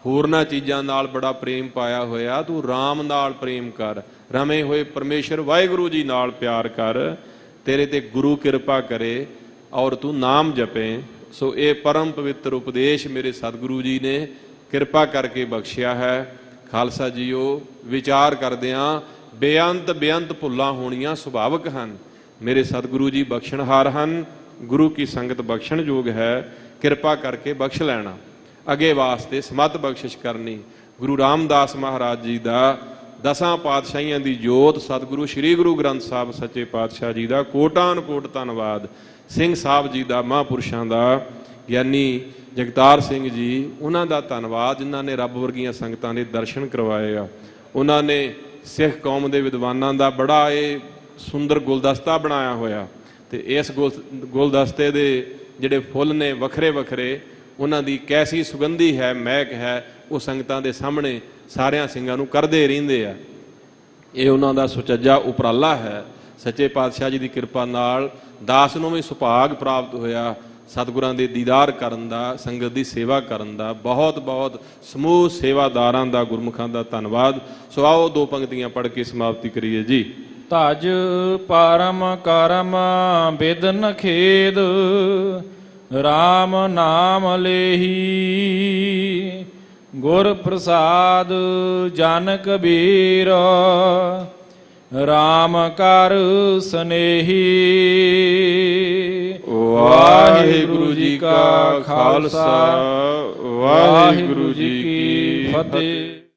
ਹੋਰਨਾਂ ਚੀਜ਼ਾਂ ਨਾਲ ਬੜਾ ਪ੍ਰੇਮ ਪਾਇਆ ਹੋਇਆ, ਤੂੰ ਰਾਮ ਨਾਲ ਪ੍ਰੇਮ ਕਰ। ਰਮੇ ਹੋਏ ਪਰਮੇਸ਼ਰ ਵਾਹਿਗੁਰੂ ਜੀ ਨਾਲ ਪਿਆਰ ਕਰ, ਤੇਰੇ ਤੇ ਗੁਰੂ ਕਿਰਪਾ ਕਰੇ ਔਰ ਤੂੰ ਨਾਮ ਜਪੇ। ਸੋ ਇਹ ਪਰਮ ਪਵਿੱਤਰ ਉਪਦੇਸ਼ ਮੇਰੇ ਸਤਿਗੁਰੂ ਜੀ ਨੇ ਕਿਰਪਾ ਕਰਕੇ ਬਖਸ਼ਿਆ ਹੈ। ਖਾਲਸਾ ਜੀਓ, ਵਿਚਾਰ ਕਰਦਿਆਂ ਬੇਅੰਤ ਭੁੱਲਾਂ ਹੋਣੀਆਂ ਸੁਭਾਵਿਕ ਹਨ। ਮੇਰੇ ਸਤਿਗੁਰੂ ਜੀ ਬਖਸ਼ਣਹਾਰ ਹਨ, ਗੁਰੂ ਕੀ ਸੰਗਤ ਬਖਸ਼ਣ ਯੋਗ ਹੈ। ਕਿਰਪਾ ਕਰਕੇ ਬਖਸ਼ ਲੈਣਾ, ਅੱਗੇ ਵਾਸਤੇ ਸਮੱਤ ਬਖਸ਼ਿਸ਼ ਕਰਨੀ। ਗੁਰੂ ਰਾਮਦਾਸ ਮਹਾਰਾਜ ਜੀ ਦਾ, ਦਸਾਂ ਪਾਤਸ਼ਾਹੀਆਂ ਦੀ ਜੋਤ ਸਤਿਗੁਰੂ ਸ੍ਰੀ ਗੁਰੂ ਗ੍ਰੰਥ ਸਾਹਿਬ ਸੱਚੇ ਪਾਤਸ਼ਾਹ ਜੀ ਦਾ ਕੋਟਾਨ ਕੋਟ ਧੰਨਵਾਦ। ਸਿੰਘ ਸਾਹਿਬ ਜੀ ਦਾ, ਮਹਾਂਪੁਰਸ਼ਾਂ ਦਾ, ਗਿਆਨੀ ਜਗਤਾਰ ਸਿੰਘ ਜੀ, ਉਹਨਾਂ ਦਾ ਧੰਨਵਾਦ ਜਿਨ੍ਹਾਂ ਨੇ ਰੱਬ ਵਰਗੀਆਂ ਸੰਗਤਾਂ ਦੇ ਦਰਸ਼ਨ ਕਰਵਾਏ ਆ। ਉਹਨਾਂ ਨੇ ਸਿੱਖ ਕੌਮ ਦੇ ਵਿਦਵਾਨਾਂ ਦਾ ਬੜਾ ਇਹ ਸੁੰਦਰ ਗੁਲਦਸਤਾ ਬਣਾਇਆ ਹੋਇਆ, ਤੇ ਇਸ ਗੁਲਦਸਤੇ ਦੇ ਜਿਹੜੇ ਫੁੱਲ ਨੇ ਵੱਖਰੇ ਵੱਖਰੇ, ਉਹਨਾਂ ਦੀ ਕੈਸੀ ਸੁਗੰਧੀ ਹੈ, ਮਹਿਕ ਹੈ, ਉਹ ਸੰਗਤਾਂ ਦੇ ਸਾਹਮਣੇ ਸਾਰਿਆਂ ਸਿੰਘਾਂ ਨੂੰ ਕਰਦੇ ਰਹਿੰਦੇ ਆ। ਇਹ ਉਹਨਾਂ ਦਾ ਸੁਚੱਜਾ ਉਪਰਾਲਾ ਹੈ। ਸੱਚੇ ਪਾਤਸ਼ਾਹ ਜੀ ਦੀ ਕਿਰਪਾ ਨਾਲ ਦਾਸ ਨੂੰ ਵੀ ਸੁਭਾਗ ਪ੍ਰਾਪਤ ਹੋਇਆ ਸਤਿਗੁਰਾਂ ਦੇ ਦੀਦਾਰ ਕਰਨ ਦਾ, ਸੰਗਤ ਦੀ ਸੇਵਾ ਕਰਨ ਦਾ। ਬਹੁਤ ਬਹੁਤ ਸਮੂਹ ਸੇਵਾਦਾਰਾਂ ਦਾ, ਗੁਰਮੁਖਾਂ ਦਾ ਧੰਨਵਾਦ। ਸੋ ਆਓ ਦੋ ਪੰਕਤੀਆਂ ਪੜ੍ਹ ਕੇ ਸਮਾਪਤੀ ਕਰੀਏ ਜੀ। ਤਜ ਪਰਮ ਕਰਮ ਬਿਦ ਨਖੇਦ ਰਾਮ ਨਾਮ ਲੇਹੀ। ਗੁਰ ਪ੍ਰਸਾਦ ਜਨ ਕਬੀਰ ਰਾਮ ਕਰ ਸਨੇਹੀ। ਵਾਹਿਗੁਰੂ ਜੀ ਕਾ ਖਾਲਸਾ, ਵਾਹਿਗੁਰੂ ਜੀ ਕੀ ਫਤਿਹ।